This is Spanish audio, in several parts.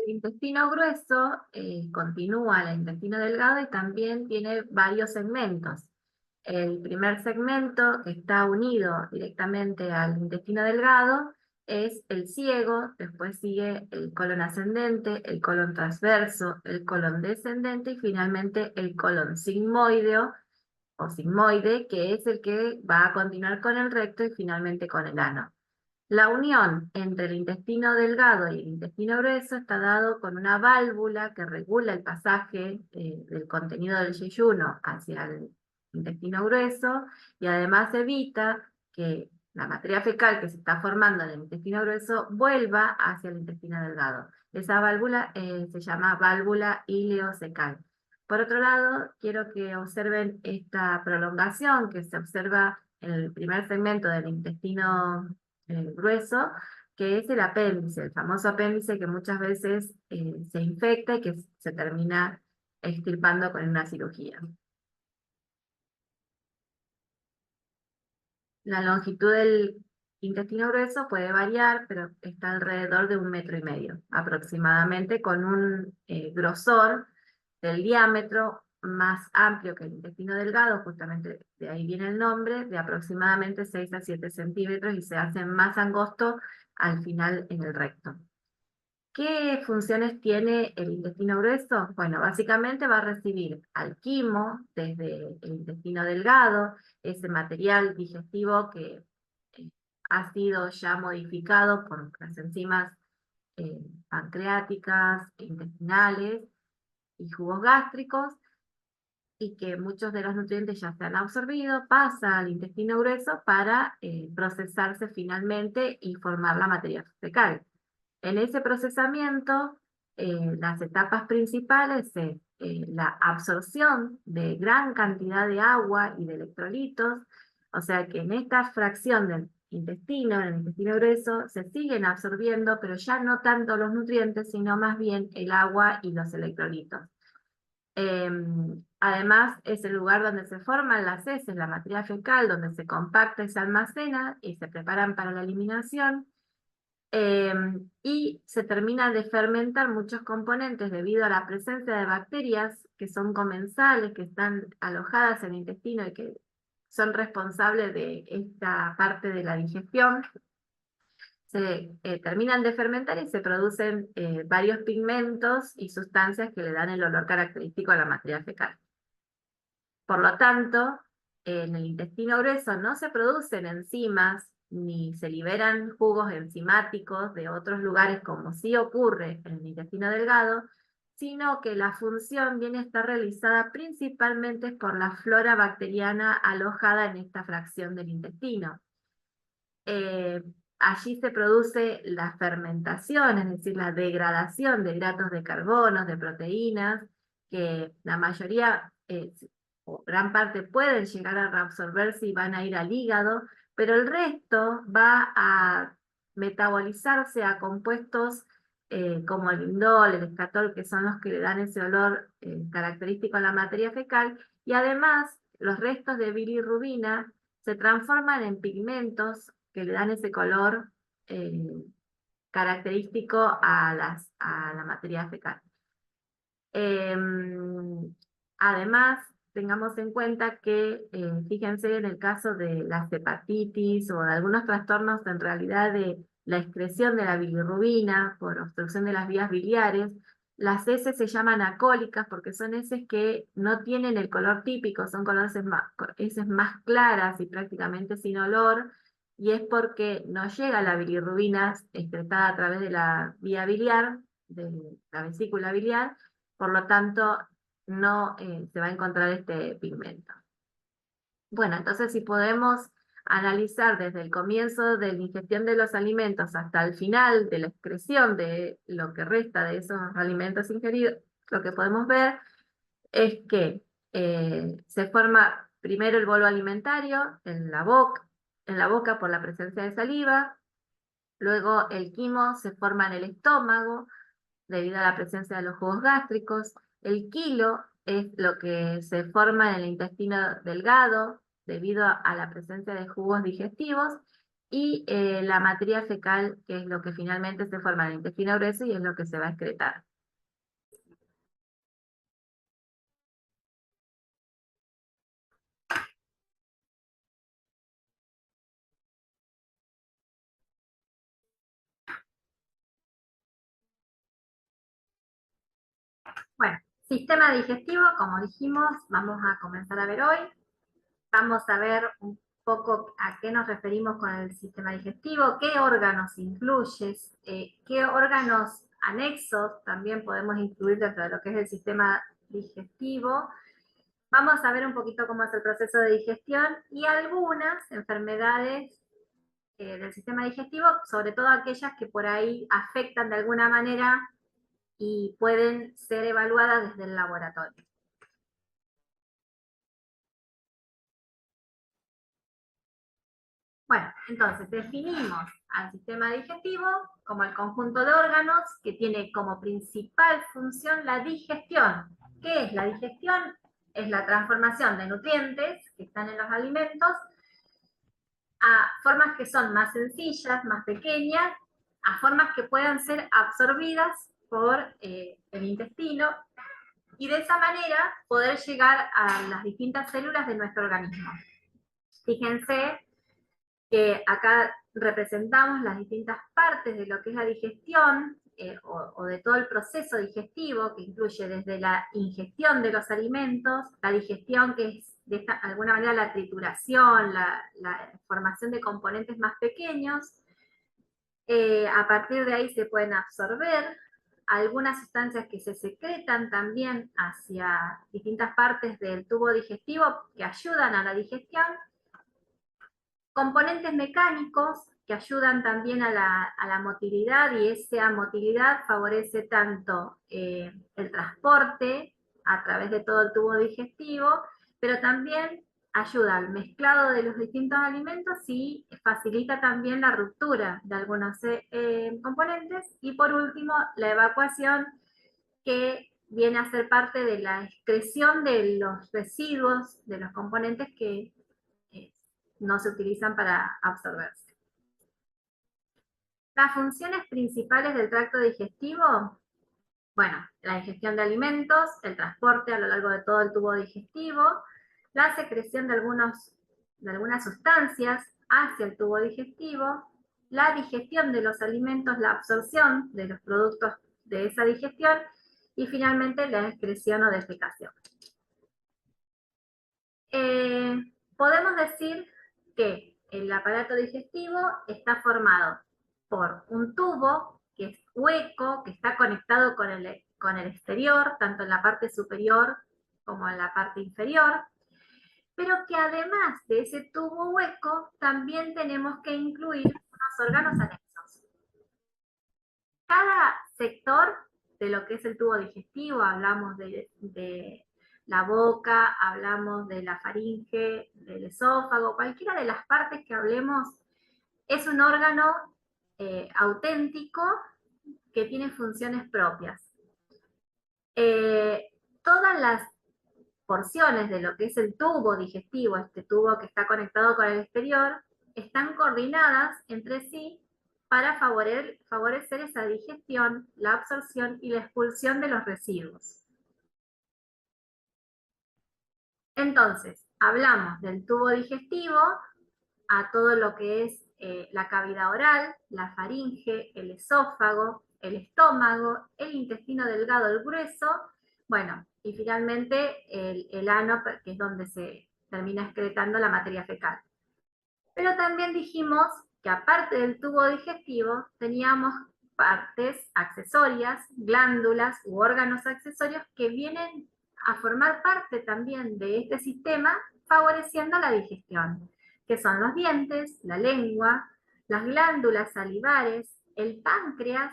El intestino grueso continúa al intestino delgado y también tiene varios segmentos. El primer segmento, que está unido directamente al intestino delgado, es el ciego, después sigue el colon ascendente, el colon transverso, el colon descendente y finalmente el colon sigmoideo o sigmoide, que es el que va a continuar con el recto y finalmente con el ano. La unión entre el intestino delgado y el intestino grueso está dado con una válvula que regula el pasaje del contenido del yeyuno hacia el intestino grueso y además evita que la materia fecal que se está formando en el intestino grueso vuelva hacia el intestino delgado. Esa válvula se llama válvula ileocecal. Por otro lado, quiero que observen esta prolongación que se observa en el primer segmento del intestino grueso, que es el apéndice, el famoso apéndice que muchas veces se infecta y que se termina extirpando con una cirugía. La longitud del intestino grueso puede variar, pero está alrededor de 1,5 metros aproximadamente, con un grosor del diámetro más amplio que el intestino delgado, justamente de ahí viene el nombre, de aproximadamente 6 a 7 centímetros y se hace más angosto al final en el recto. ¿Qué funciones tiene el intestino grueso? Bueno, básicamente va a recibir al quimo desde el intestino delgado, ese material digestivo que eh, ha sido ya modificado por las enzimas pancreáticas, intestinales y jugos gástricos, y que muchos de los nutrientes ya se han absorbido, pasa al intestino grueso para procesarse finalmente y formar la materia fecal. En ese procesamiento, las etapas principales es la absorción de gran cantidad de agua y de electrolitos, o sea que en esta fracción del intestino, en el intestino grueso, se siguen absorbiendo, pero ya no tanto los nutrientes, sino más bien el agua y los electrolitos. Además, es el lugar donde se forman las heces, la materia fecal, donde se compacta y se almacena y se preparan para la eliminación. Y se terminan de fermentar muchos componentes debido a la presencia de bacterias que son comensales, que están alojadas en el intestino y que son responsables de esta parte de la digestión. Se terminan de fermentar y se producen varios pigmentos y sustancias que le dan el olor característico a la materia fecal. Por lo tanto, en el intestino grueso no se producen enzimas ni se liberan jugos enzimáticos de otros lugares como sí ocurre en el intestino delgado, sino que la función viene a estar realizada principalmente por la flora bacteriana alojada en esta fracción del intestino. Eh, Allí se produce la fermentación, es decir, la degradación de hidratos de carbono, de proteínas, que la mayoría o gran parte pueden llegar a reabsorberse y van a ir al hígado, pero el resto va a metabolizarse a compuestos como el indol, el escatol, que son los que le dan ese olor característico a la materia fecal, y además los restos de bilirrubina se transforman en pigmentos que le dan ese color eh, característico a la materia fecal. Además, tengamos en cuenta que, fíjense en el caso de las hepatitis o de algunos trastornos en realidad de la excreción de la bilirrubina por obstrucción de las vías biliares, las heces se llaman acólicas porque son heces que no tienen el color típico, son heces más claras y prácticamente sin olor, y es porque no llega la bilirrubina excretada a través de la vía biliar, de la vesícula biliar, por lo tanto no se va a encontrar este pigmento. Bueno, entonces si podemos analizar desde el comienzo de la ingestión de los alimentos hasta el final de la excreción de lo que resta de esos alimentos ingeridos, lo que podemos ver es que se forma primero el bolo alimentario en la boca por la presencia de saliva, luego el quimo se forma en el estómago, debido a la presencia de los jugos gástricos. El quilo es lo que se forma en el intestino delgado debido a la presencia de jugos digestivos. y la materia fecal, que es lo que finalmente se forma en el intestino grueso y es lo que se va a excretar. Bueno, sistema digestivo, como dijimos, vamos a comenzar a ver hoy. Vamos a ver un poco a qué nos referimos con el sistema digestivo, qué órganos incluye, qué órganos anexos también podemos incluir dentro de lo que es el sistema digestivo. Vamos a ver un poquito cómo es el proceso de digestión y algunas enfermedades del sistema digestivo, sobre todo aquellas que por ahí afectan de alguna manera y pueden ser evaluadas desde el laboratorio. Bueno, entonces definimos al sistema digestivo como el conjunto de órganos que tiene como principal función la digestión. ¿Qué es la digestión? Es la transformación de nutrientes que están en los alimentos a formas que son más sencillas, más pequeñas, a formas que puedan ser absorbidas por el intestino y de esa manera poder llegar a las distintas células de nuestro organismo. Fíjense que acá representamos las distintas partes de lo que es la digestión o de todo el proceso digestivo que incluye desde la ingestión de los alimentos, la digestión que es de alguna manera la trituración, la formación de componentes más pequeños. A partir de ahí se pueden absorber algunas sustancias que se secretan también hacia distintas partes del tubo digestivo que ayudan a la digestión, componentes mecánicos que ayudan también a la motilidad y esa motilidad favorece tanto el transporte a través de todo el tubo digestivo, pero también ayuda al mezclado de los distintos alimentos y facilita también la ruptura de algunos componentes. Y por último, la evacuación, que viene a ser parte de la excreción de los residuos de los componentes que eh, no se utilizan para absorberse. Las funciones principales del tracto digestivo, bueno, la digestión de alimentos, el transporte a lo largo de todo el tubo digestivo, la secreción de algunas sustancias hacia el tubo digestivo, la digestión de los alimentos, la absorción de los productos de esa digestión y finalmente la excreción o defecación. Podemos decir que el aparato digestivo está formado por un tubo que es hueco, que está conectado con el exterior, tanto en la parte superior como en la parte inferior, pero que además de ese tubo hueco, también tenemos que incluir unos órganos anexos. Cada sector de lo que es el tubo digestivo, hablamos de la boca, hablamos de la faringe, del esófago, cualquiera de las partes que hablemos, es un órgano auténtico que tiene funciones propias. Todas las porciones de lo que es el tubo digestivo, este tubo que está conectado con el exterior, están coordinadas entre sí para favorecer esa digestión, la absorción y la expulsión de los residuos. Entonces, hablamos del tubo digestivo a todo lo que es la cavidad oral, la faringe, el esófago, el estómago, el intestino delgado, el grueso, bueno, y finalmente el ano, que es donde se termina excretando la materia fecal. Pero también dijimos que aparte del tubo digestivo teníamos partes accesorias, glándulas u órganos accesorios que vienen a formar parte también de este sistema, favoreciendo la digestión, que son los dientes, la lengua, las glándulas salivares, el páncreas,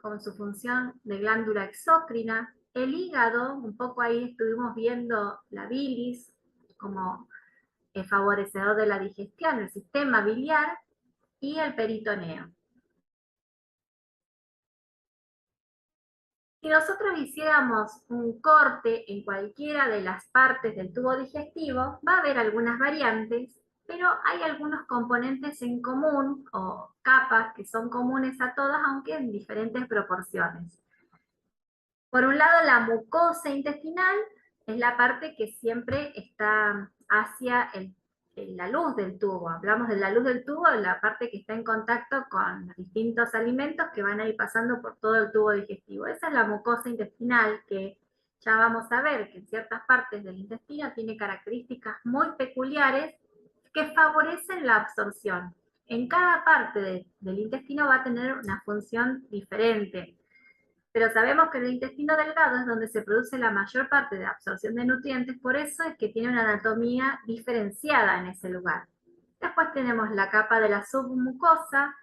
con su función de glándula exócrina, el hígado, un poco ahí estuvimos viendo la bilis como favorecedor de la digestión, el sistema biliar y el peritoneo. Si nosotros hiciéramos un corte en cualquiera de las partes del tubo digestivo, va a haber algunas variantes pero hay algunos componentes en común o capas que son comunes a todas, aunque en diferentes proporciones. Por un lado, la mucosa intestinal es la parte que siempre está hacia la luz del tubo. Hablamos de la luz del tubo, la parte que está en contacto con los distintos alimentos que van a ir pasando por todo el tubo digestivo. Esa es la mucosa intestinal, que ya vamos a ver que en ciertas partes del intestino tiene características muy peculiares que favorecen la absorción. En cada parte del intestino va a tener una función diferente, pero sabemos que el intestino delgado es donde se produce la mayor parte de absorción de nutrientes, por eso es que tiene una anatomía diferenciada en ese lugar. Después tenemos la capa de la submucosa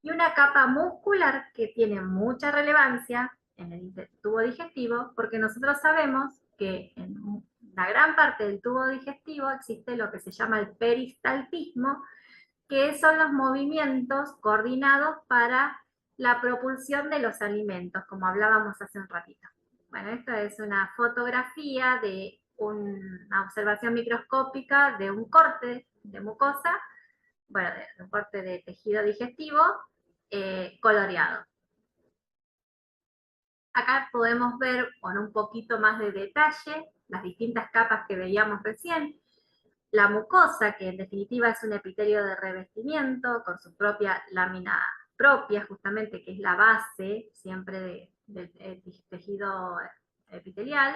y una capa muscular que tiene mucha relevancia en el tubo digestivo, porque nosotros sabemos que en una gran parte del tubo digestivo existe lo que se llama el peristaltismo, que son los movimientos coordinados para la propulsión de los alimentos, como hablábamos hace un ratito. Bueno, esto es una fotografía de una observación microscópica de un corte de mucosa, bueno, de un corte de tejido digestivo coloreado. Acá podemos ver con un poquito más de detalle las distintas capas que veíamos recién. La mucosa, que en definitiva es un epitelio de revestimiento con su propia lámina propia, justamente, que es la base siempre del tejido epitelial.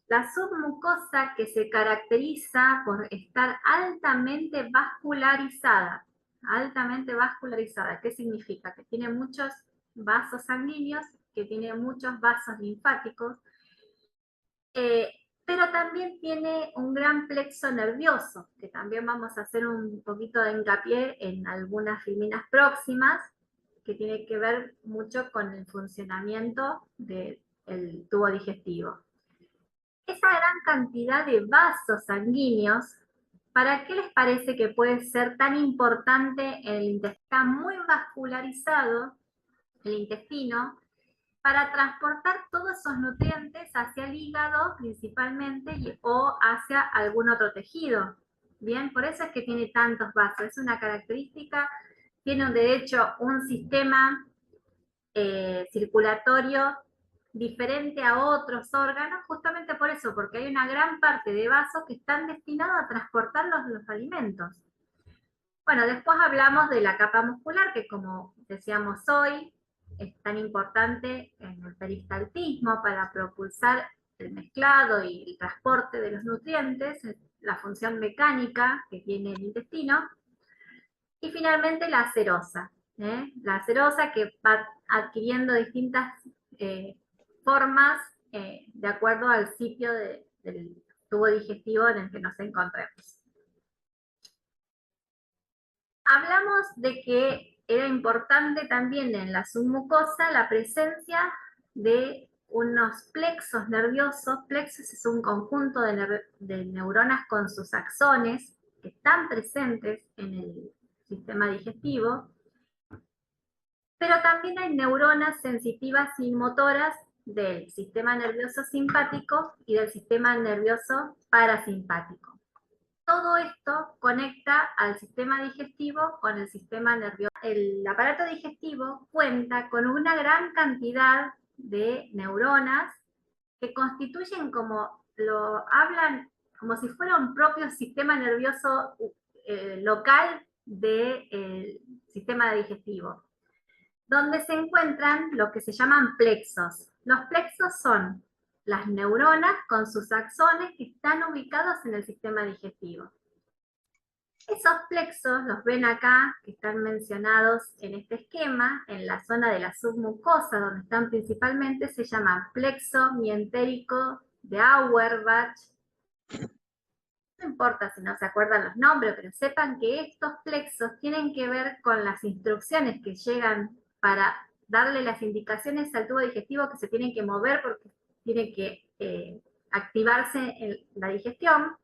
La submucosa, que se caracteriza por estar altamente vascularizada. Altamente vascularizada, ¿qué significa? Que tiene muchos vasos sanguíneos, que tiene muchos vasos linfáticos, pero también tiene un gran plexo nervioso, que también vamos a hacer un poquito de hincapié en algunas filminas próximas, que tiene que ver mucho con el funcionamiento del tubo digestivo. Esa gran cantidad de vasos sanguíneos, ¿para qué les parece que puede ser tan importante en el intestino? Está muy vascularizado el intestino para transportar todos esos nutrientes hacia el hígado principalmente o hacia algún otro tejido. Bien, por eso es que tiene tantos vasos, es una característica, tiene de hecho un sistema circulatorio diferente a otros órganos, justamente por eso, porque hay una gran parte de vasos que están destinados a transportar los alimentos. Bueno, después hablamos de la capa muscular, que como decíamos hoy, es tan importante en el peristaltismo para propulsar el mezclado y el transporte de los nutrientes, la función mecánica que tiene el intestino. Y finalmente la serosa. La serosa, que va adquiriendo distintas formas de acuerdo al sitio del tubo digestivo en el que nos encontremos. Hablamos de que era importante también en la submucosa la presencia de unos plexos nerviosos. Plexos es un conjunto de neuronas con sus axones que están presentes en el sistema digestivo, pero también hay neuronas sensitivas y motoras del sistema nervioso simpático y del sistema nervioso parasimpático. Todo esto conecta al sistema digestivo con el sistema nervioso. El aparato digestivo cuenta con una gran cantidad de neuronas que constituyen, como lo hablan, como si fuera un propio sistema nervioso local del sistema digestivo, donde se encuentran lo que se llaman plexos. Los plexos son las neuronas con sus axones que están ubicados en el sistema digestivo. Esos plexos los ven acá, que están mencionados en este esquema, en la zona de la submucosa, donde están principalmente, se llaman plexo mientérico de Auerbach. No importa si no se acuerdan los nombres, pero sepan que estos plexos tienen que ver con las instrucciones que llegan para darle las indicaciones al tubo digestivo que se tienen que mover porque tiene que activarse en la digestión.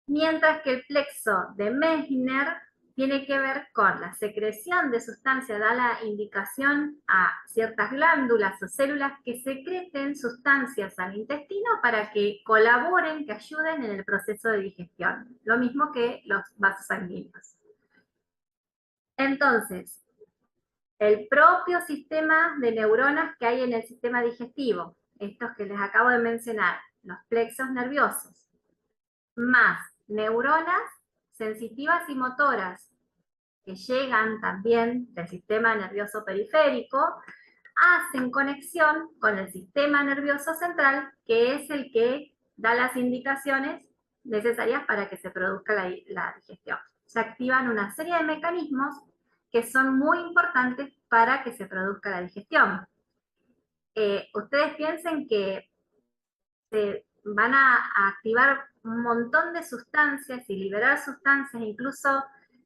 Mientras que el plexo de Meissner tiene que ver con la secreción de sustancias, da la indicación a ciertas glándulas o células que secreten sustancias al intestino para que colaboren, que ayuden en el proceso de digestión. Lo mismo que los vasos sanguíneos. Entonces, el propio sistema de neuronas que hay en el sistema digestivo, estos que les acabo de mencionar, los plexos nerviosos, más neuronas sensitivas y motoras, que llegan también del sistema nervioso periférico, hacen conexión con el sistema nervioso central, que es el que da las indicaciones necesarias para que se produzca la digestión. Se activan una serie de mecanismos que son muy importantes para que se produzca la digestión. Ustedes piensen que se van a activar un montón de sustancias y liberar sustancias, incluso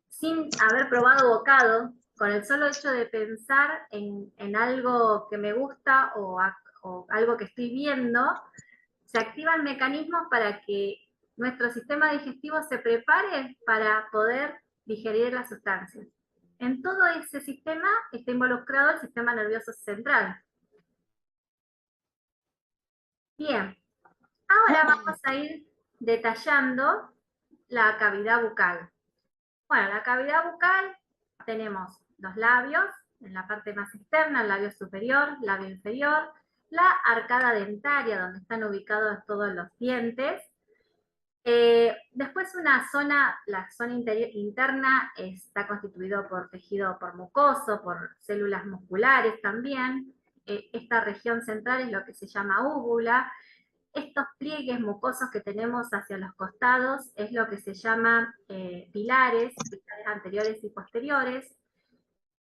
sin haber probado bocado, con el solo hecho de pensar en algo que me gusta o algo que estoy viendo, se activan mecanismos para que nuestro sistema digestivo se prepare para poder digerir las sustancias. En todo ese sistema está involucrado el sistema nervioso central. Bien, ahora vamos a ir detallando la cavidad bucal. Bueno, la cavidad bucal tenemos los labios, en la parte más externa, el labio superior, labio inferior, la arcada dentaria, donde están ubicados todos los dientes. Después la zona interna está constituido por tejido por mucoso, por células musculares también. Esta región central es lo que se llama úvula. Estos pliegues mucosos que tenemos hacia los costados es lo que se llama pilares anteriores y posteriores.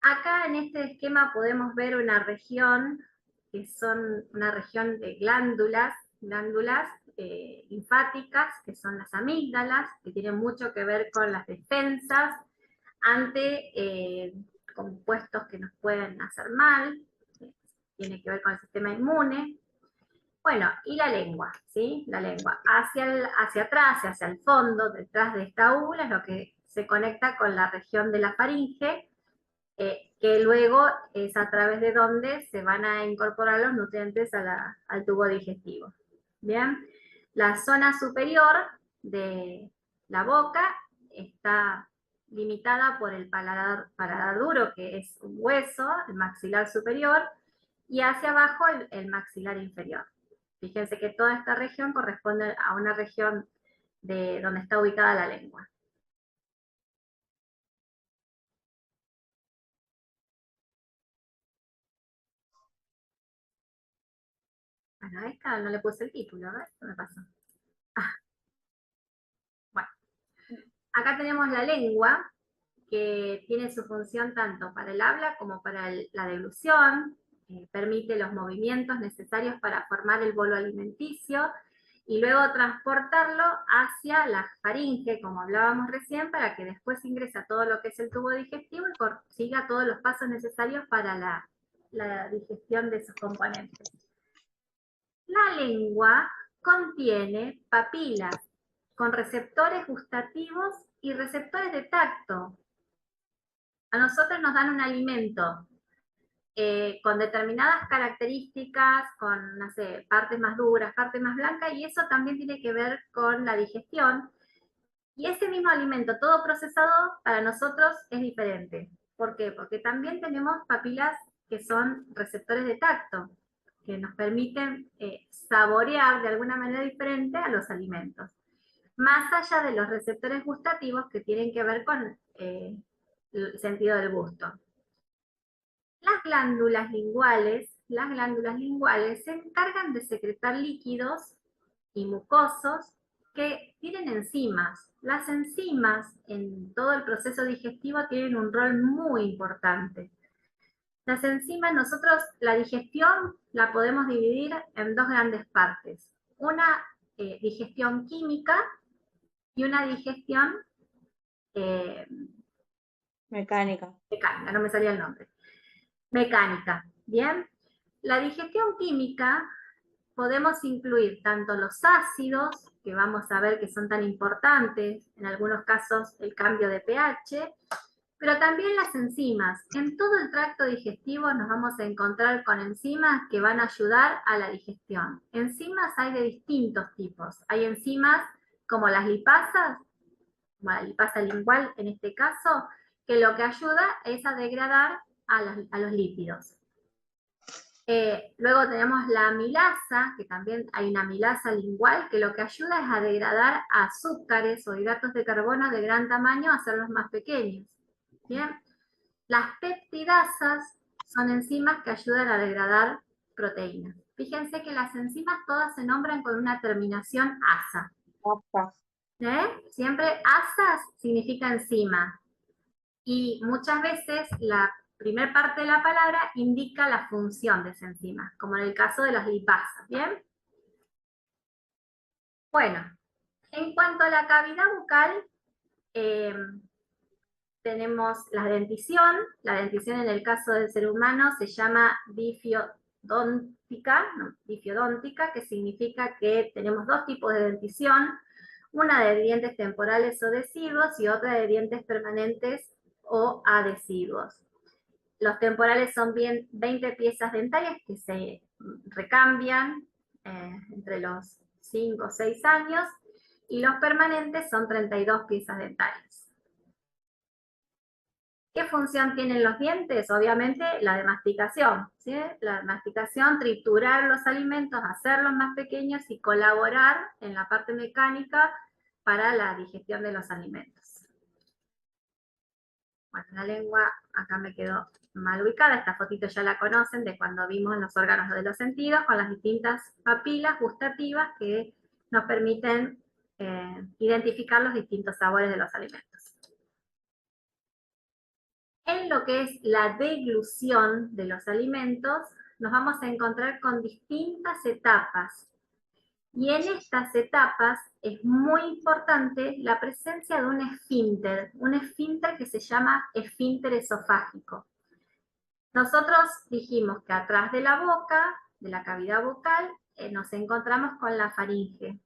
Acá en este esquema podemos ver una región que son una región de glándulas linfáticas, que son las amígdalas, que tienen mucho que ver con las defensas ante compuestos que nos pueden hacer mal, tiene que ver con el sistema inmune. Bueno, y la lengua, ¿sí? La lengua hacia atrás, hacia el fondo, detrás de esta úvula, es lo que se conecta con la región de la faringe, que luego es a través de donde se van a incorporar los nutrientes al tubo digestivo. Bien, la zona superior de la boca está limitada por el paladar duro, que es un hueso, el maxilar superior, y hacia abajo el maxilar inferior. Fíjense que toda esta región corresponde a una región de donde está ubicada la lengua. Bueno, a esta no le puse el título, a ver qué me pasó. Bueno, acá tenemos la lengua, que tiene su función tanto para el habla como para la deglución, permite los movimientos necesarios para formar el bolo alimenticio y luego transportarlo hacia la faringe, como hablábamos recién, para que después ingrese a todo lo que es el tubo digestivo y siga todos los pasos necesarios para la digestión de esos componentes. La lengua contiene papilas con receptores gustativos y receptores de tacto. A nosotros nos dan un alimento con determinadas características, con, no sé, partes más duras, partes más blancas, y eso también tiene que ver con la digestión. Y ese mismo alimento, todo procesado, para nosotros es diferente. ¿Por qué? Porque también tenemos papilas que son receptores de tacto, que nos permiten saborear de alguna manera diferente a los alimentos. Más allá de los receptores gustativos que tienen que ver con el sentido del gusto. Las glándulas linguales se encargan de secretar líquidos y mucosos que tienen enzimas. Las enzimas en todo el proceso digestivo tienen un rol muy importante. Las enzimas, nosotros la digestión la podemos dividir en dos grandes partes. Una digestión química y una digestión mecánica, no me salía el nombre. Mecánica, ¿bien? La digestión química podemos incluir tanto los ácidos que vamos a ver que son tan importantes, en algunos casos el cambio de pH, pero también las enzimas. En todo el tracto digestivo nos vamos a encontrar con enzimas que van a ayudar a la digestión. Enzimas hay de distintos tipos. Hay enzimas como las lipasas, como la lipasa lingual en este caso, que lo que ayuda es a degradar a los lípidos. Luego tenemos la amilasa, que también hay una amilasa lingual, que lo que ayuda es a degradar azúcares o hidratos de carbono de gran tamaño, a hacerlos más pequeños. ¿Bien? Las peptidasas son enzimas que ayudan a degradar proteínas. Fíjense que las enzimas todas se nombran con una terminación asa. Siempre asas significa enzima. Y muchas veces la primera parte de la palabra indica la función de esa enzima, como en el caso de las lipasas, ¿bien? Bueno, en cuanto a la cavidad bucal, tenemos la dentición en el caso del ser humano se llama difiodóntica, que significa que tenemos dos tipos de dentición, una de dientes temporales o deciduos y otra de dientes permanentes o adhesivos. Los temporales son bien 20 piezas dentarias que se recambian entre los 5 o 6 años, y los permanentes son 32 piezas dentarias. ¿Qué función tienen los dientes? Obviamente la de masticación, ¿sí? La masticación, triturar los alimentos, hacerlos más pequeños y colaborar en la parte mecánica para la digestión de los alimentos. Bueno, la lengua acá me quedó mal ubicada, esta fotito ya la conocen de cuando vimos los órganos de los sentidos con las distintas papilas gustativas que nos permiten identificar los distintos sabores de los alimentos. En lo que es la deglución de los alimentos, nos vamos a encontrar con distintas etapas. Y en estas etapas es muy importante la presencia de un esfínter que se llama esfínter esofágico. Nosotros dijimos que atrás de la boca, de la cavidad bucal, nos encontramos con la faringe.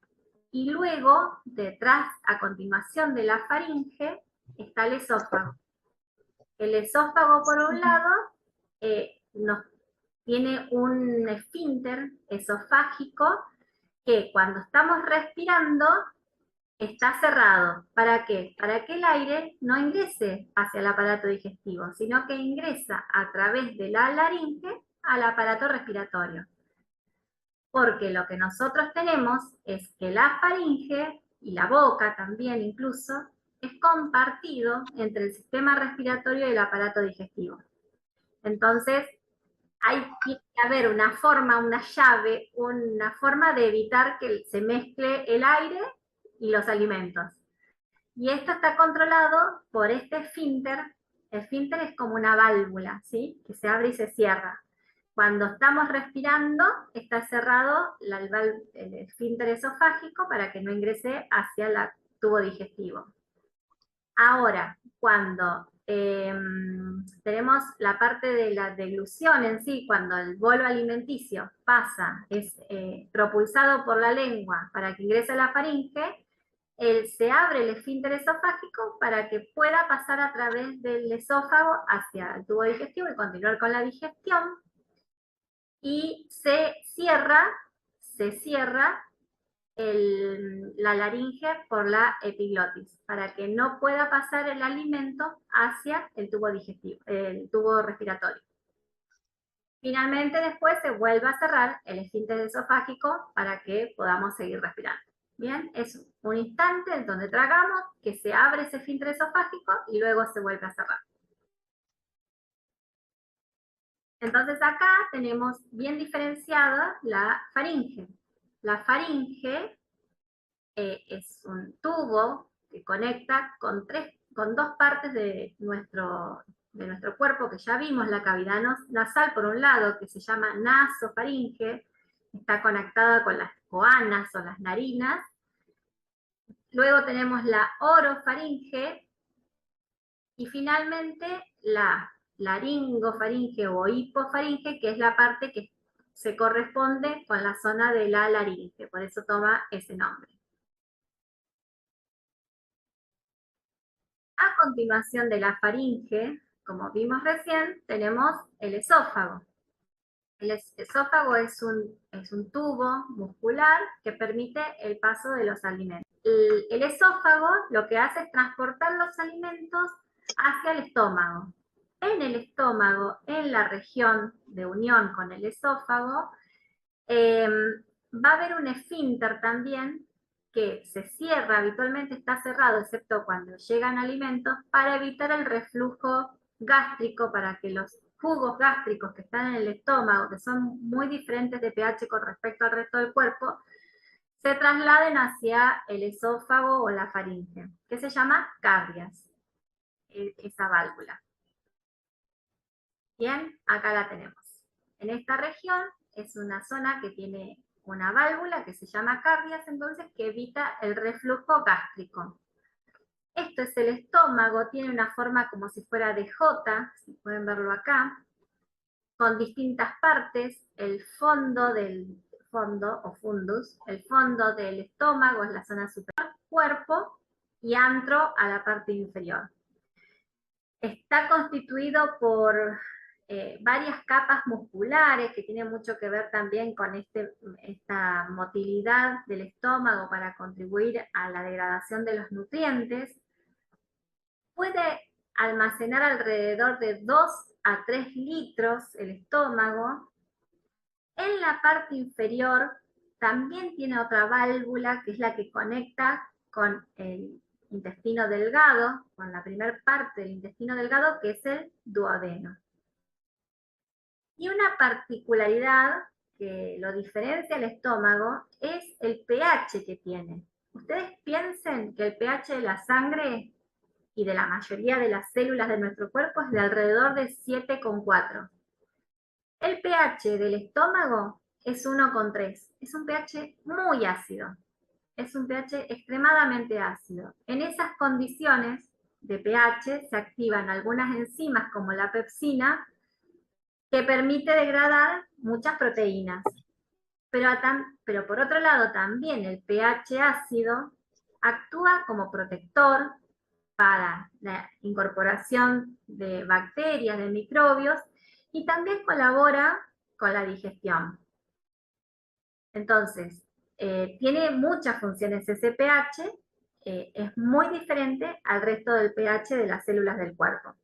Y luego, detrás, a continuación de la faringe, está el esófago. El esófago, por un lado, tiene un esfínter esofágico que cuando estamos respirando está cerrado. ¿Para qué? Para que el aire no ingrese hacia el aparato digestivo, sino que ingresa a través de la laringe al aparato respiratorio. Porque lo que nosotros tenemos es que la faringe, y la boca también incluso, es compartido entre el sistema respiratorio y el aparato digestivo. Entonces, hay que haber una forma, una llave, una forma de evitar que se mezcle el aire y los alimentos. Y esto está controlado por este esfínter. El esfínter es como una válvula, ¿sí? Que se abre y se cierra. Cuando estamos respirando, está cerrado el esfínter esofágico para que no ingrese hacia el tubo digestivo. Ahora, cuando tenemos la parte de la deglución en sí, cuando el bolo alimenticio pasa, es propulsado por la lengua para que ingrese a la faringe, se abre el esfínter esofágico para que pueda pasar a través del esófago hacia el tubo digestivo y continuar con la digestión, y se cierra la laringe por la epiglotis, para que no pueda pasar el alimento hacia el tubo digestivo, el tubo respiratorio. Finalmente después se vuelve a cerrar el esfínter esofágico para que podamos seguir respirando. Bien, es un instante en donde tragamos, que se abre ese esfínter esofágico y luego se vuelve a cerrar. Entonces acá tenemos bien diferenciada la faringe. La faringe es un tubo que conecta con dos partes de nuestro cuerpo que ya vimos, la cavidad nasal por un lado, que se llama nasofaringe, está conectada con las coanas o las narinas. Luego tenemos la orofaringe y finalmente la laringofaringe o hipofaringe, que es la parte que se corresponde con la zona de la laringe, por eso toma ese nombre. A continuación de la faringe, como vimos recién, tenemos el esófago. El esófago es un tubo muscular que permite el paso de los alimentos. El esófago lo que hace es transportar los alimentos hacia el estómago. En el estómago, en la región de unión con el esófago, va a haber un esfínter también que se cierra, habitualmente está cerrado, excepto cuando llegan alimentos, para evitar el reflujo gástrico, para que los jugos gástricos que están en el estómago, que son muy diferentes de pH con respecto al resto del cuerpo, se trasladen hacia el esófago o la faringe, que se llama cardias, esa válvula. Bien, acá la tenemos. En esta región es una zona que tiene una válvula que se llama cardias, entonces, que evita el reflujo gástrico. Esto es el estómago, tiene una forma como si fuera de J, si pueden verlo acá, con distintas partes. El fondo del o fundus, el fondo del estómago es la zona superior, cuerpo, y antro a la parte inferior. Está constituido por varias capas musculares que tienen mucho que ver también con esta motilidad del estómago para contribuir a la degradación de los nutrientes. Puede almacenar alrededor de 2 a 3 litros el estómago. En la parte inferior también tiene otra válvula que es la que conecta con el intestino delgado, con la primera parte del intestino delgado, que es el duodeno. Y una particularidad que lo diferencia el estómago es el pH que tiene. Ustedes piensen que el pH de la sangre y de la mayoría de las células de nuestro cuerpo es de alrededor de 7,4. El pH del estómago es 1,3. Es un pH muy ácido. Es un pH extremadamente ácido. En esas condiciones de pH se activan algunas enzimas como la pepsina, que permite degradar muchas proteínas. Pero por otro lado también el pH ácido actúa como protector para la incorporación de bacterias, de microbios, y también colabora con la digestión. Entonces, tiene muchas funciones ese pH, es muy diferente al resto del pH de las células del cuerpo.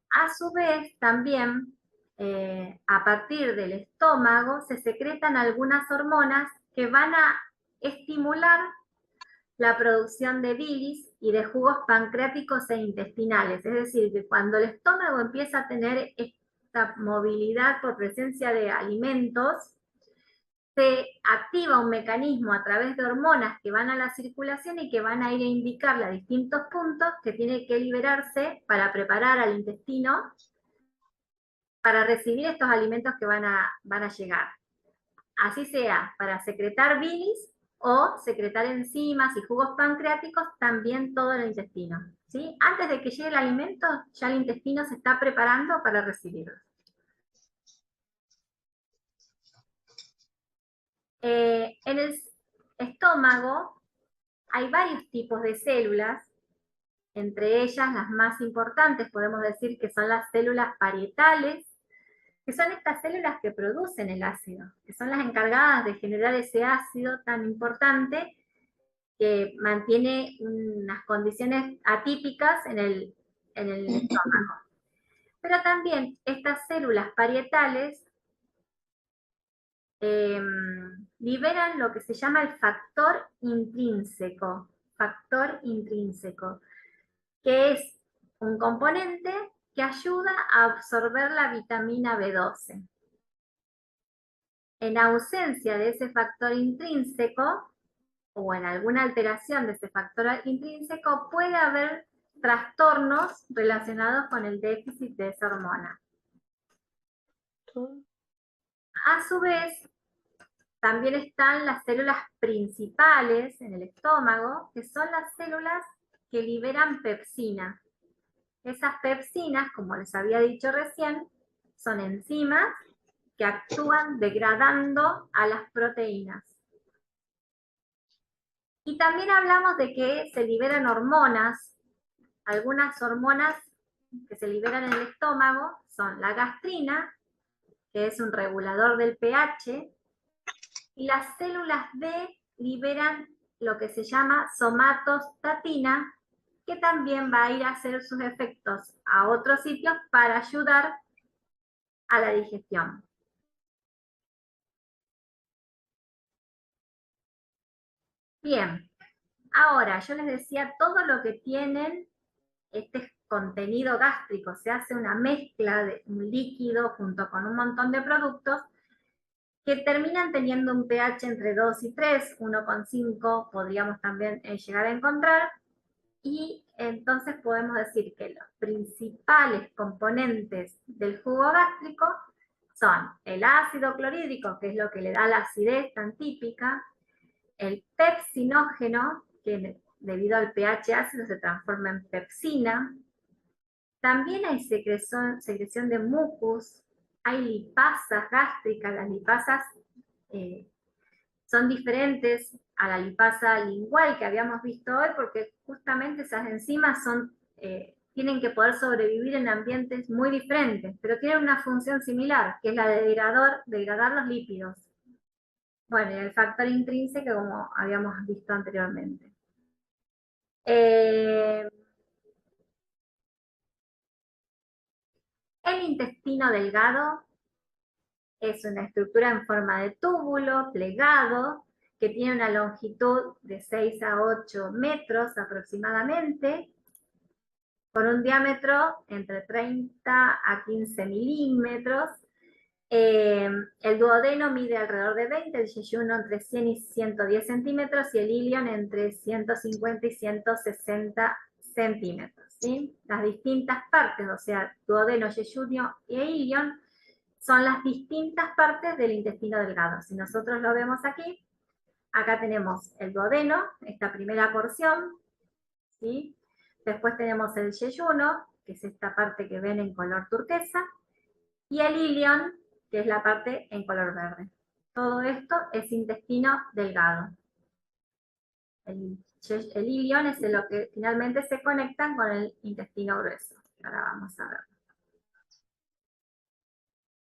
A su vez, también, a partir del estómago, se secretan algunas hormonas que van a estimular la producción de bilis y de jugos pancreáticos e intestinales. Es decir, que cuando el estómago empieza a tener esta movilidad por presencia de alimentos, se activa un mecanismo a través de hormonas que van a la circulación y que van a ir a indicarle a distintos puntos que tiene que liberarse para preparar al intestino para recibir estos alimentos que van a llegar. Así sea para secretar bilis o secretar enzimas y jugos pancreáticos, también todo el intestino. ¿Sí? Antes de que llegue el alimento, ya el intestino se está preparando para recibirlo. En el estómago hay varios tipos de células, entre ellas las más importantes podemos decir que son las células parietales, que son estas células que producen el ácido, que son las encargadas de generar ese ácido tan importante que mantiene unas condiciones atípicas en el estómago. Pero también estas células parietales liberan lo que se llama el factor intrínseco, que es un componente que ayuda a absorber la vitamina B12. En ausencia de ese factor intrínseco, o en alguna alteración de ese factor intrínseco, puede haber trastornos relacionados con el déficit de esa hormona. A su vez, también están las células principales en el estómago, que son las células que liberan pepsina. Esas pepsinas, como les había dicho recién, son enzimas que actúan degradando a las proteínas. Y también hablamos de que se liberan hormonas algunas hormonas que se liberan en el estómago son la gastrina, que es un regulador del pH, y las células D liberan lo que se llama somatostatina, que también va a ir a hacer sus efectos a otros sitios para ayudar a la digestión. Bien, ahora yo les decía todo lo que tienen este contenido gástrico, se hace una mezcla de un líquido junto con un montón de productos que terminan teniendo un pH entre 2 y 3, 1,5 podríamos también llegar a encontrar, y entonces podemos decir que los principales componentes del jugo gástrico son el ácido clorhídrico, que es lo que le da la acidez tan típica, el pepsinógeno, que debido al pH ácido se transforma en pepsina, también hay secreción de mucus, hay lipasas gástricas, las lipasas son diferentes a la lipasa lingual que habíamos visto hoy, porque justamente esas enzimas tienen que poder sobrevivir en ambientes muy diferentes, pero tienen una función similar, que es la de degradar los lípidos. Bueno, y el factor intrínseco, como habíamos visto anteriormente. El intestino delgado es una estructura en forma de túbulo, plegado, que tiene una longitud de 6 a 8 metros aproximadamente, con un diámetro entre 30 a 15 milímetros. El duodeno mide alrededor de 20, el yeyuno entre 100 y 110 centímetros y el ilion entre 150 y 160 centímetros. ¿Sí? Las distintas partes, o sea, duodeno, yeyuno e ilion, son las distintas partes del intestino delgado. Si nosotros lo vemos aquí, acá tenemos el duodeno, esta primera porción, ¿sí? Después tenemos el yeyuno, que es esta parte que ven en color turquesa, y el ilion, que es la parte en color verde. Todo esto es intestino delgado. El ilion es lo que finalmente se conectan con el intestino grueso. Ahora vamos a ver.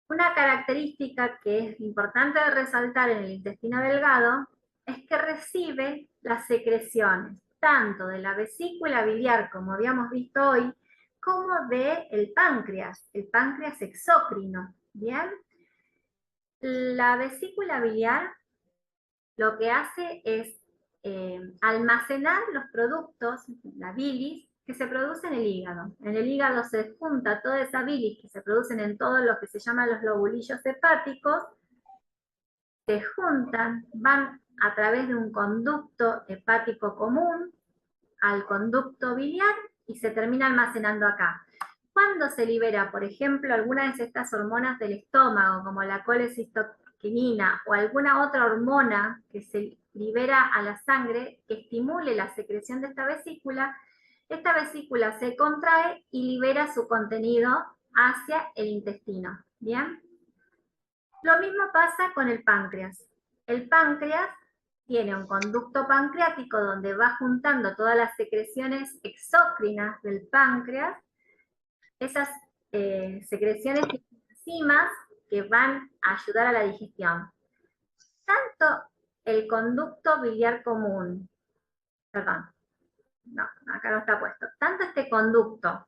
Una característica que es importante de resaltar en el intestino delgado es que recibe las secreciones tanto de la vesícula biliar, como habíamos visto hoy, como del páncreas, el páncreas exócrino. ¿Bien? La vesícula biliar lo que hace es almacenar los productos, la bilis, que se produce en el hígado. En el hígado se junta toda esa bilis que se producen en todos los que se llaman los lobulillos hepáticos, se juntan, van a través de un conducto hepático común al conducto biliar y se termina almacenando acá. Cuando se libera, por ejemplo, alguna de estas hormonas del estómago, como la colecistoquinina o alguna otra hormona que se libera a la sangre, que estimule la secreción de esta vesícula se contrae y libera su contenido hacia el intestino. ¿Bien? Lo mismo pasa con el páncreas. El páncreas tiene un conducto pancreático donde va juntando todas las secreciones exócrinas del páncreas. Esas secreciones tienen enzimas que van a ayudar a la digestión. Tanto el conducto biliar común, perdón, no, acá no está puesto, tanto este conducto,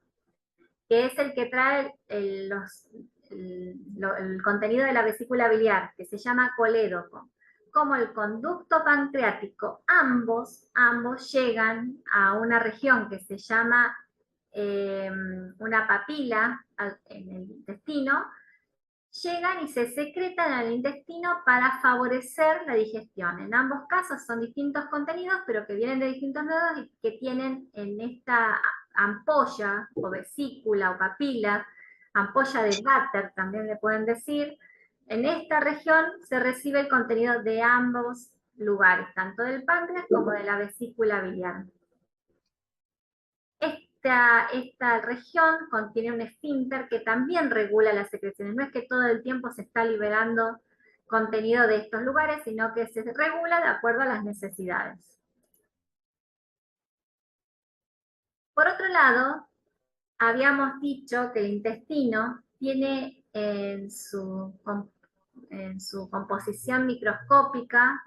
que es el que trae el contenido de la vesícula biliar, que se llama colédoco, como el conducto pancreático, ambos llegan a una región que se llama una papila en el intestino, llegan y se secretan al intestino para favorecer la digestión. En ambos casos son distintos contenidos, pero que vienen de distintos nodos y que tienen en esta ampolla o vesícula o papila, ampolla de váter también le pueden decir, en esta región se recibe el contenido de ambos lugares, tanto del páncreas como de la vesícula biliar. Esta región contiene un esfínter que también regula las secreciones. No es que todo el tiempo se está liberando contenido de estos lugares, sino que se regula de acuerdo a las necesidades. Por otro lado, habíamos dicho que el intestino tiene en su composición microscópica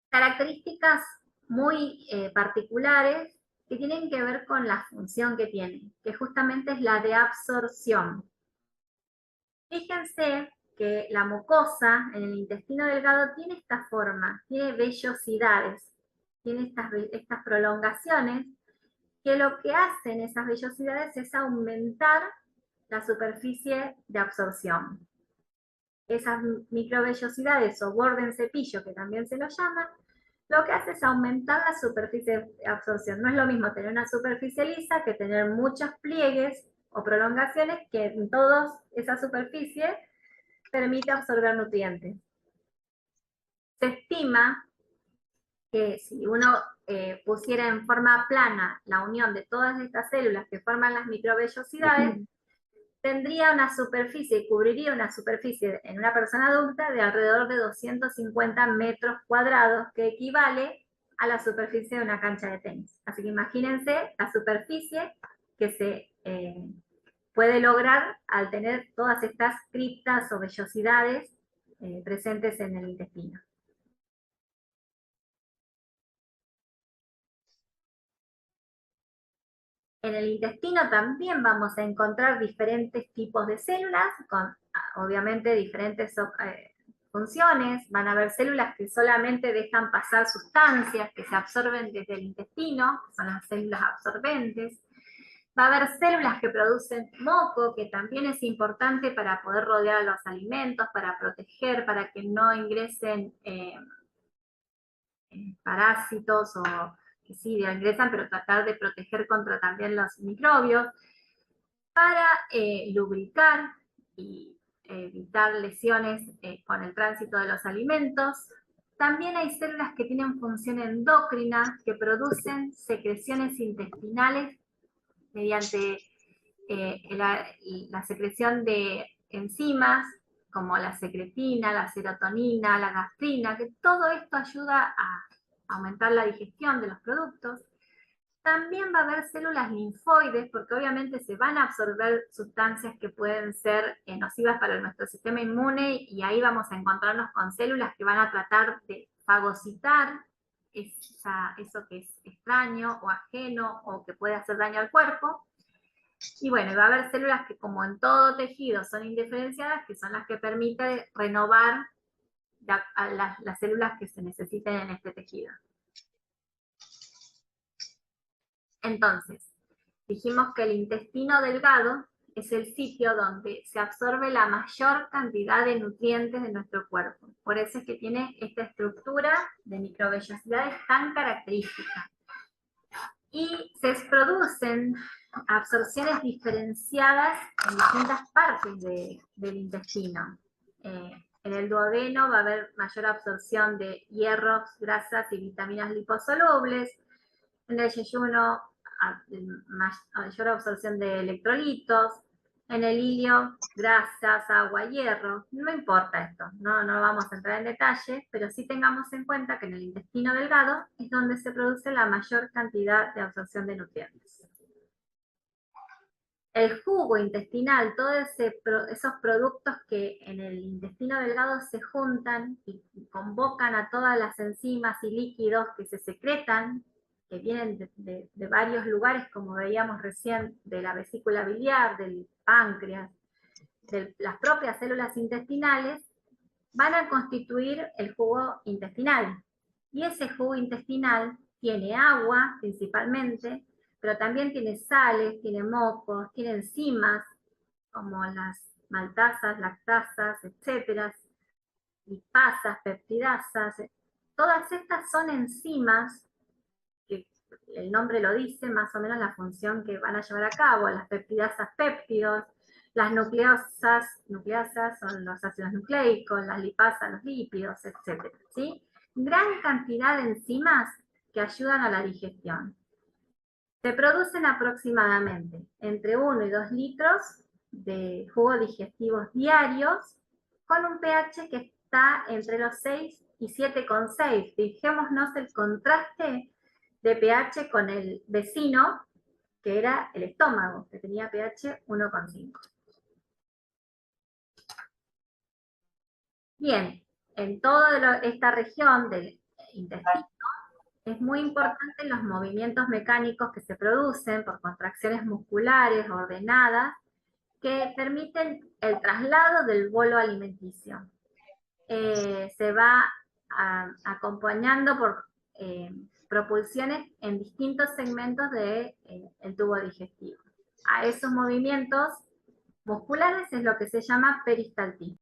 características muy particulares que tienen que ver con la función que tienen, que justamente es la de absorción. Fíjense que la mucosa en el intestino delgado tiene esta forma, tiene vellosidades, tiene estas prolongaciones, que lo que hacen esas vellosidades es aumentar la superficie de absorción. Esas microvellosidades o borde en cepillo, que también se lo llama, lo que hace es aumentar la superficie de absorción. No es lo mismo tener una superficie lisa que tener muchos pliegues o prolongaciones que en toda esa superficie permite absorber nutrientes. Se estima que si uno pusiera en forma plana la unión de todas estas células que forman las microvellosidades, tendría una superficie, cubriría una superficie en una persona adulta de alrededor de 250 metros cuadrados, que equivale a la superficie de una cancha de tenis. Así que imagínense la superficie que se puede lograr al tener todas estas criptas o vellosidades presentes en el intestino. En el intestino también vamos a encontrar diferentes tipos de células, con obviamente diferentes funciones. Van a haber células que solamente dejan pasar sustancias que se absorben desde el intestino, que son las células absorbentes. Va a haber células que producen moco, que también es importante para poder rodear a los alimentos, para proteger, para que no ingresen parásitos o que sí ingresan, pero tratar de proteger contra también los microbios, para lubricar y evitar lesiones con el tránsito de los alimentos. También hay células que tienen función endocrina, que producen secreciones intestinales mediante la secreción de enzimas como la secretina, la serotonina, la gastrina, que todo esto ayuda a aumentar la digestión de los productos. También va a haber células linfoides, porque obviamente se van a absorber sustancias que pueden ser nocivas para nuestro sistema inmune, y ahí vamos a encontrarnos con células que van a tratar de fagocitar eso que es extraño o ajeno o que puede hacer daño al cuerpo. Y bueno, va a haber células que, como en todo tejido, son indiferenciadas, que son las que permiten renovar las células que se necesiten en este tejido. Entonces, dijimos que el intestino delgado es el sitio donde se absorbe la mayor cantidad de nutrientes de nuestro cuerpo. Por eso es que tiene esta estructura de microvellosidades tan característica. Y se producen absorciones diferenciadas en distintas partes del intestino. En el duodeno va a haber mayor absorción de hierros, grasas y vitaminas liposolubles. En el yeyuno, mayor absorción de electrolitos. En el ilio, grasas, agua, hierro. No importa esto, no vamos a entrar en detalle, pero sí tengamos en cuenta que en el intestino delgado es donde se produce la mayor cantidad de absorción de nutrientes. El jugo intestinal, todos esos productos que en el intestino delgado se juntan y convocan a todas las enzimas y líquidos que se secretan, que vienen de varios lugares, como veíamos recién, de la vesícula biliar, del páncreas, de las propias células intestinales, van a constituir el jugo intestinal. Y ese jugo intestinal tiene agua, principalmente, pero también tiene sales, tiene mocos, tiene enzimas, como las maltasas, lactasas, etcétera, lipasas, peptidasas. Todas estas son enzimas que el nombre lo dice, más o menos la función que van a llevar a cabo. Las peptidasas, péptidos; las nucleasas son los ácidos nucleicos; las lipasas, los lípidos, etcétera, ¿sí? Gran cantidad de enzimas que ayudan a la digestión. Se producen aproximadamente entre 1 y 2 litros de jugos digestivos diarios, con un pH que está entre los 6 y 7,6. Fijémonos el contraste de pH con el vecino, que era el estómago, que tenía pH 1,5. Bien, en toda esta región del intestino es muy importante los movimientos mecánicos que se producen por contracciones musculares ordenadas que permiten el traslado del bolo alimenticio. Se va acompañando por propulsiones en distintos segmentos del tubo digestivo. A esos movimientos musculares es lo que se llama peristaltismo.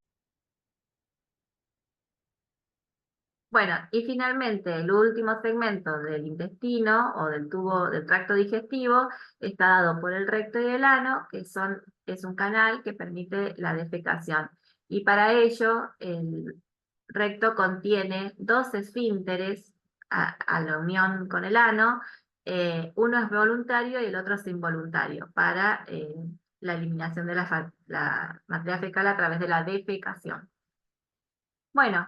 Bueno, y finalmente el último segmento del intestino o del tubo del tracto digestivo está dado por el recto y el ano, que es un canal que permite la defecación. Y para ello el recto contiene dos esfínteres a la unión con el ano, uno es voluntario y el otro es involuntario, para la eliminación de la materia fecal a través de la defecación. Bueno,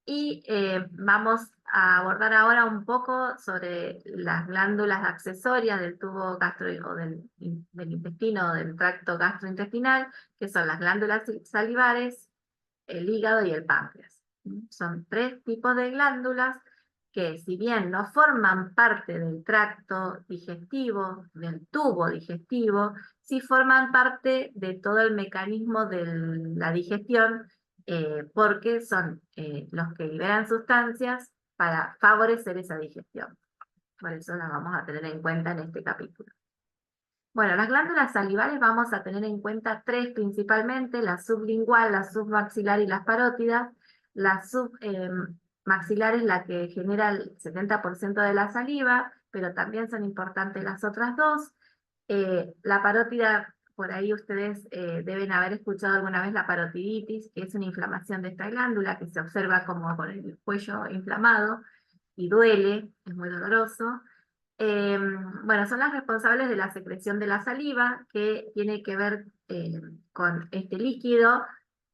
y vamos a abordar ahora un poco sobre las glándulas accesorias del tubo gastro o del intestino o del tracto gastrointestinal, que son las glándulas salivares, el hígado y el páncreas. Son tres tipos de glándulas que, si bien no forman parte del tracto digestivo, del tubo digestivo, sí forman parte de todo el mecanismo de la digestión, porque son los que liberan sustancias para favorecer esa digestión. Por eso las vamos a tener en cuenta en este capítulo. Bueno, las glándulas salivares vamos a tener en cuenta tres principalmente: la sublingual, la submaxilar y las parótidas. La submaxilar es la que genera el 70% de la saliva, pero también son importantes las otras dos. La parótida, por ahí ustedes deben haber escuchado alguna vez la parotiditis, que es una inflamación de esta glándula que se observa como con el cuello inflamado y duele, es muy doloroso. Bueno, son las responsables de la secreción de la saliva, que tiene que ver con este líquido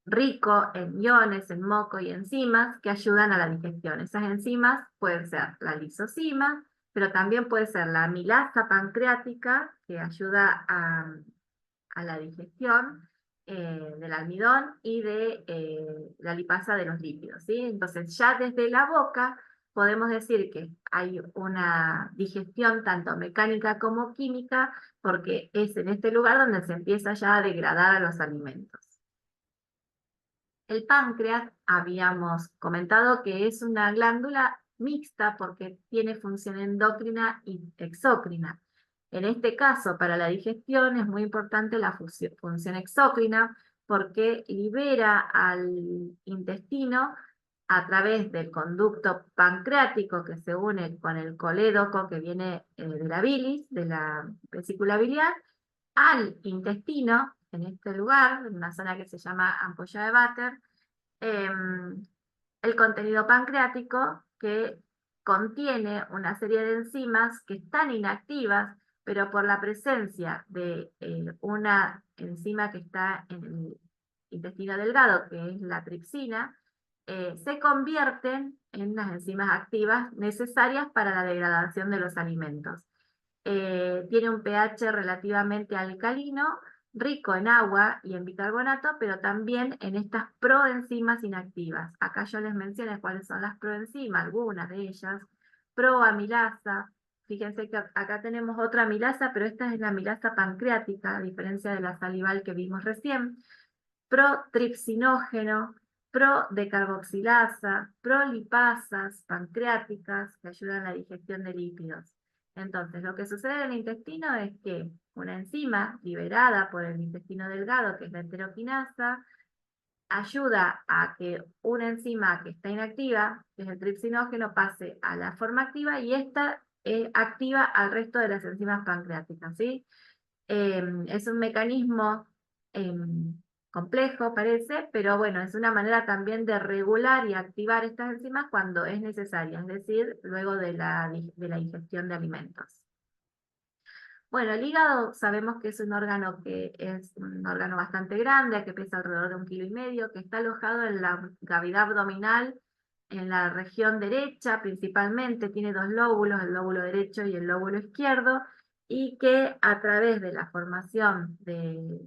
rico en iones, en moco y enzimas que ayudan a la digestión. Esas enzimas pueden ser la lisozima, pero también puede ser la amilasa pancreática, que ayuda a la digestión del almidón y de la lipasa de los lípidos, ¿sí? Entonces, ya desde la boca podemos decir que hay una digestión tanto mecánica como química, porque es en este lugar donde se empieza ya a degradar a los alimentos. El páncreas, habíamos comentado que es una glándula mixta porque tiene función endocrina y exócrina. En este caso, para la digestión es muy importante la función exócrina, porque libera al intestino a través del conducto pancreático que se une con el colédoco que viene de la bilis, de la vesícula biliar, al intestino, en este lugar, en una zona que se llama ampolla de Vater, el contenido pancreático, que contiene una serie de enzimas que están inactivas, pero por la presencia de una enzima que está en el intestino delgado, que es la tripsina, se convierten en las enzimas activas necesarias para la degradación de los alimentos. Tiene un pH relativamente alcalino, rico en agua y en bicarbonato, pero también en estas proenzimas inactivas. Acá yo les mencioné cuáles son las proenzimas, algunas de ellas. Proamilasa, fíjense que acá tenemos otra amilasa, pero esta es la amilasa pancreática, a diferencia de la salival que vimos recién. Protripsinógeno, prodecarboxilasa, prolipasas pancreáticas que ayudan a la digestión de lípidos. Entonces, lo que sucede en el intestino es que una enzima liberada por el intestino delgado, que es la enteroquinasa, ayuda a que una enzima que está inactiva, que es el tripsinógeno, pase a la forma activa, y esta activa al resto de las enzimas pancreáticas, ¿sí? Es un mecanismo complejo, parece, pero bueno, es una manera también de regular y activar estas enzimas cuando es necesaria, es decir, luego de la ingestión de alimentos. Bueno, el hígado sabemos que es un órgano bastante grande, que pesa alrededor de 1,5 kg, que está alojado en la cavidad abdominal, en la región derecha principalmente. Tiene dos lóbulos, el lóbulo derecho y el lóbulo izquierdo, y que a través de la formación de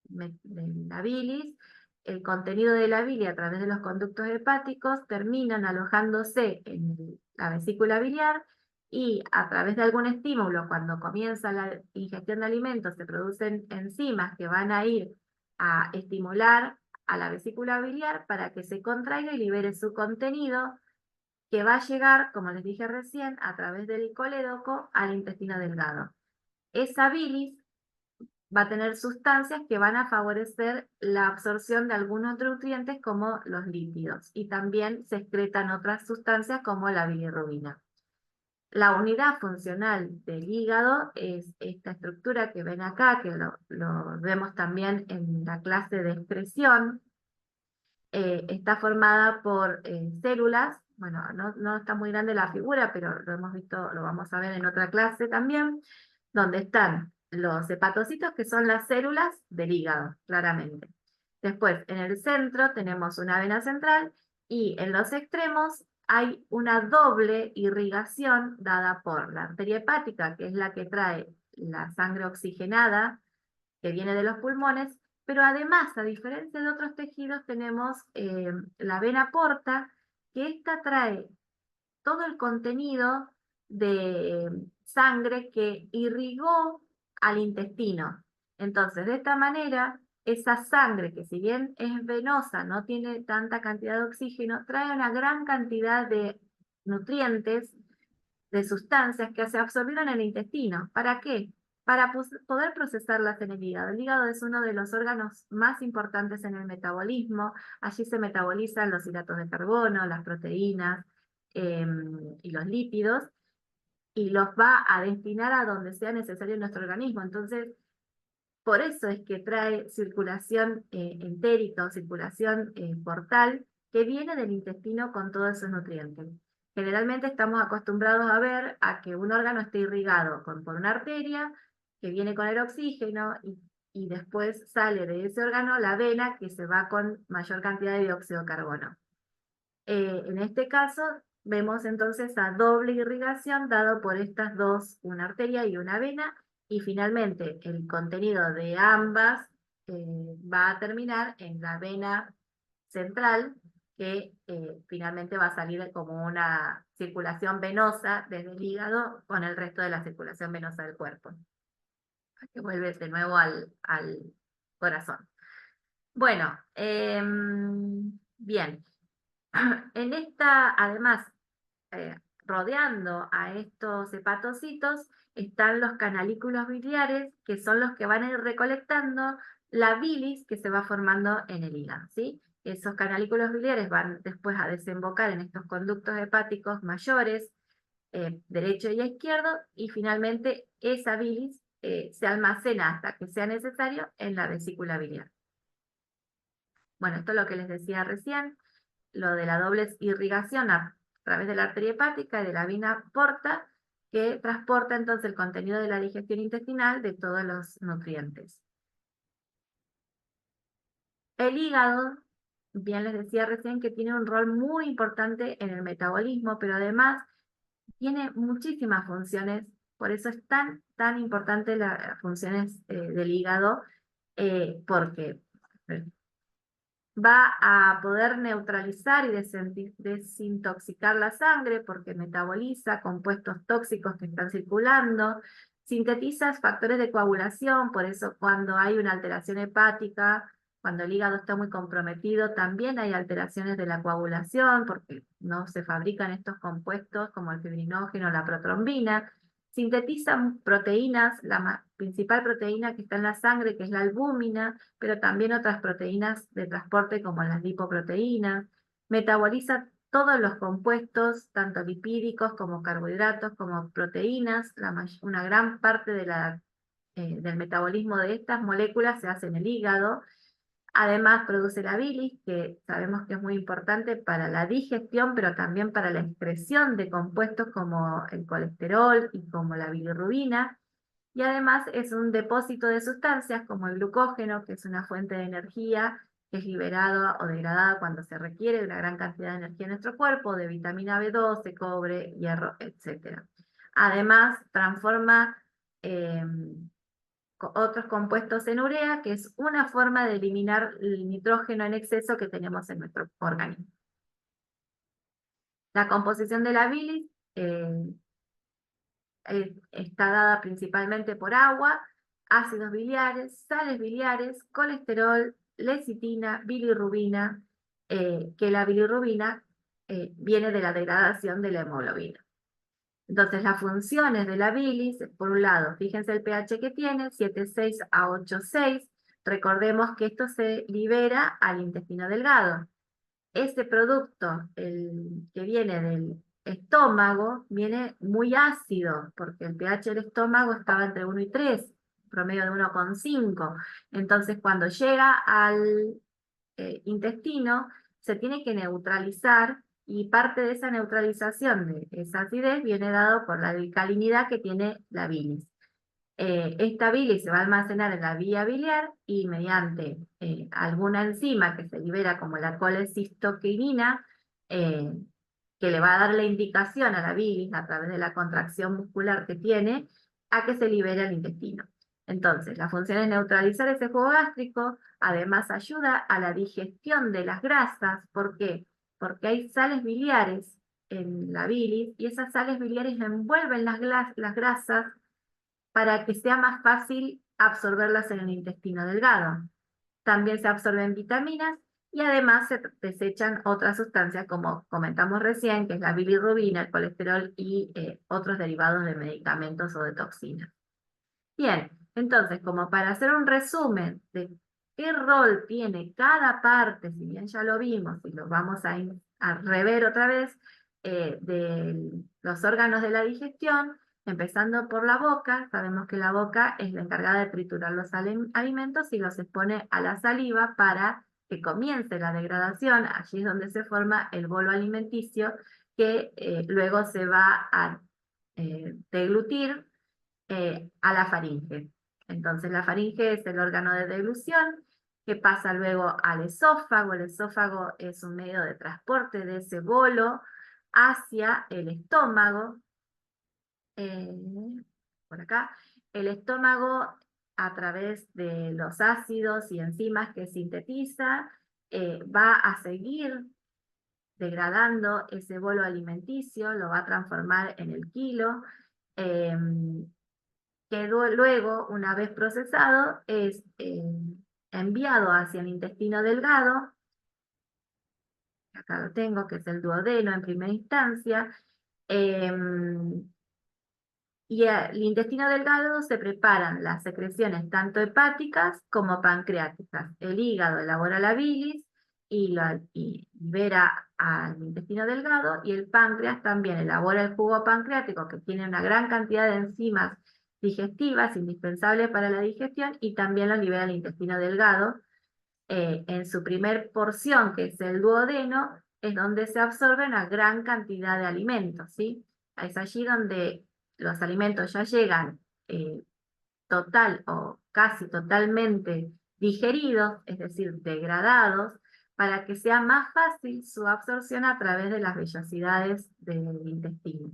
la bilis, el contenido de la bilis a través de los conductos hepáticos terminan alojándose en la vesícula biliar y a través de algún estímulo, cuando comienza la ingestión de alimentos, se producen enzimas que van a ir a estimular a la vesícula biliar para que se contraiga y libere su contenido, que va a llegar, como les dije recién, a través del colédoco al intestino delgado. Esa bilis va a tener sustancias que van a favorecer la absorción de algunos nutrientes como los lípidos, y también se excretan otras sustancias como la bilirrubina. La unidad funcional del hígado es esta estructura que ven acá, que lo vemos también en la clase de excreción. Está formada por células. Bueno, no está muy grande la figura, pero lo hemos visto, lo vamos a ver en otra clase también, donde están los hepatocitos, que son las células del hígado, claramente. Después, en el centro tenemos una vena central y en los extremos hay una doble irrigación dada por la arteria hepática, que es la que trae la sangre oxigenada que viene de los pulmones, pero además, a diferencia de otros tejidos, tenemos la vena porta, que esta trae todo el contenido de sangre que irrigó al intestino. Entonces, de esta manera, esa sangre, que si bien es venosa, no tiene tanta cantidad de oxígeno, trae una gran cantidad de nutrientes, de sustancias que se absorbieron en el intestino. ¿Para qué? Para poder procesarlas en el hígado. El hígado es uno de los órganos más importantes en el metabolismo. Allí se metabolizan los hidratos de carbono, las proteínas y los lípidos, y los va a destinar a donde sea necesario en nuestro organismo. Entonces, por eso es que trae circulación entérica o circulación portal, que viene del intestino con todos esos nutrientes. Generalmente estamos acostumbrados a ver a que un órgano esté irrigado por una arteria que viene con el oxígeno, y después sale de ese órgano la vena, que se va con mayor cantidad de dióxido de carbono. En este caso vemos entonces a doble irrigación dado por estas dos, una arteria y una vena, y finalmente el contenido de ambas va a terminar en la vena central, que finalmente va a salir como una circulación venosa desde el hígado con el resto de la circulación venosa del cuerpo, que vuelve de nuevo al corazón. Bueno, bien. En esta, además, rodeando a estos hepatocitos, están los canalículos biliares, que son los que van a ir recolectando la bilis que se va formando en el hígado, ¿sí? Esos canalículos biliares van después a desembocar en estos conductos hepáticos mayores, derecho y izquierdo, y finalmente esa bilis se almacena hasta que sea necesario en la vesícula biliar. Bueno, esto es lo que les decía recién, lo de la doble irrigación a través de la arteria hepática y de la vena porta, que transporta entonces el contenido de la digestión intestinal de todos los nutrientes. El hígado, bien les decía recién, que tiene un rol muy importante en el metabolismo, pero además tiene muchísimas funciones. Por eso es tan importante las funciones del hígado, porque va a poder neutralizar y desintoxicar la sangre, porque metaboliza compuestos tóxicos que están circulando, sintetiza factores de coagulación. Por eso cuando hay una alteración hepática, cuando el hígado está muy comprometido, también hay alteraciones de la coagulación, porque no se fabrican estos compuestos como el fibrinógeno, la protrombina. Sintetizan proteínas, la principal proteína que está en la sangre, que es la albúmina, pero también otras proteínas de transporte como las lipoproteínas. Metaboliza todos los compuestos, tanto lipídicos como carbohidratos, como proteínas. Una gran parte del metabolismo de estas moléculas se hace en el hígado. Además produce la bilis, que sabemos que es muy importante para la digestión, pero también para la excreción de compuestos como el colesterol y como la bilirrubina. Y además es un depósito de sustancias como el glucógeno, que es una fuente de energía que es liberada o degradada cuando se requiere de una gran cantidad de energía en nuestro cuerpo, de vitamina B12, cobre, hierro, etc. Además, transforma otros compuestos en urea, que es una forma de eliminar el nitrógeno en exceso que tenemos en nuestro organismo. La composición de la bilis está dada principalmente por agua, ácidos biliares, sales biliares, colesterol, lecitina, bilirrubina, que la bilirrubina viene de la degradación de la hemoglobina. Entonces, las funciones de la bilis, por un lado, fíjense el pH que tiene, 7,6 a 8,6. Recordemos que esto se libera al intestino delgado. Este producto, el que viene del estómago, viene muy ácido, porque el pH del estómago estaba entre 1 y 3, promedio de 1,5. Entonces, cuando llega al intestino, se tiene que neutralizar y parte de esa neutralización de esa acidez viene dado por la alcalinidad que tiene la bilis. Esta bilis se va a almacenar en la vía biliar y mediante alguna enzima que se libera como la colecistoquinina, que le va a dar la indicación a la bilis a través de la contracción muscular que tiene, a que se libere al intestino. Entonces, la función es neutralizar ese jugo gástrico, además ayuda a la digestión de las grasas. ¿Por qué? Porque hay sales biliares en la bilis y esas sales biliares envuelven las grasas para que sea más fácil absorberlas en el intestino delgado. También se absorben vitaminas y además se desechan otras sustancias como comentamos recién, que es la bilirrubina, el colesterol y otros derivados de medicamentos o de toxinas. Bien, entonces, como para hacer un resumen de qué rol tiene cada parte, si bien ya lo vimos y lo vamos a rever otra vez, de los órganos de la digestión, empezando por la boca. Sabemos que la boca es la encargada de triturar los alimentos y los expone a la saliva para que comience la degradación. Allí es donde se forma el bolo alimenticio que luego se va a deglutir a la faringe. Entonces la faringe es el órgano de deglución que pasa luego al esófago. El esófago es un medio de transporte de ese bolo hacia el estómago. Por acá. El estómago, a través de los ácidos y enzimas que sintetiza, va a seguir degradando ese bolo alimenticio, lo va a transformar en el quilo. Que luego, una vez procesado, es enviado hacia el intestino delgado. Acá lo tengo, que es el duodeno en primera instancia. Y el intestino delgado se preparan las secreciones tanto hepáticas como pancreáticas. El hígado elabora la bilis y libera al intestino delgado, y el páncreas también elabora el jugo pancreático, que tiene una gran cantidad de enzimas digestivas indispensables para la digestión, y también lo libera al intestino delgado. En su primer porción, que es el duodeno, es donde se absorbe una gran cantidad de alimentos, ¿sí? Es allí donde los alimentos ya llegan total o casi totalmente digeridos, es decir, degradados, para que sea más fácil su absorción a través de las vellosidades del intestino.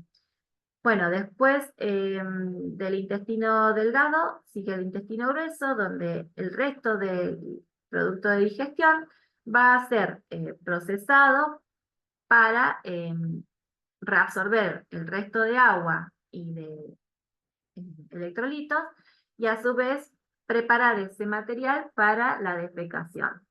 Bueno, después del intestino delgado sigue el intestino grueso, donde el resto del producto de digestión va a ser procesado para reabsorber el resto de agua y de electrolitos, y a su vez preparar ese material para la defecación.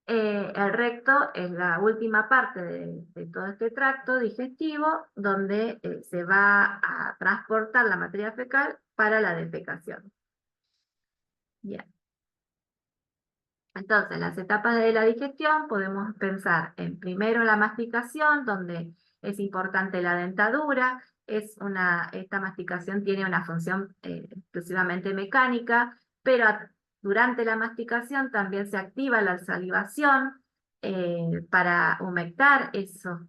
El recto es la última parte de todo este tracto digestivo, donde se va a transportar la materia fecal para la defecación. Bien. Entonces, las etapas de la digestión podemos pensar en primero la masticación, donde es importante la dentadura. Esta masticación tiene una función exclusivamente mecánica, pero durante la masticación también se activa la salivación para humectar esos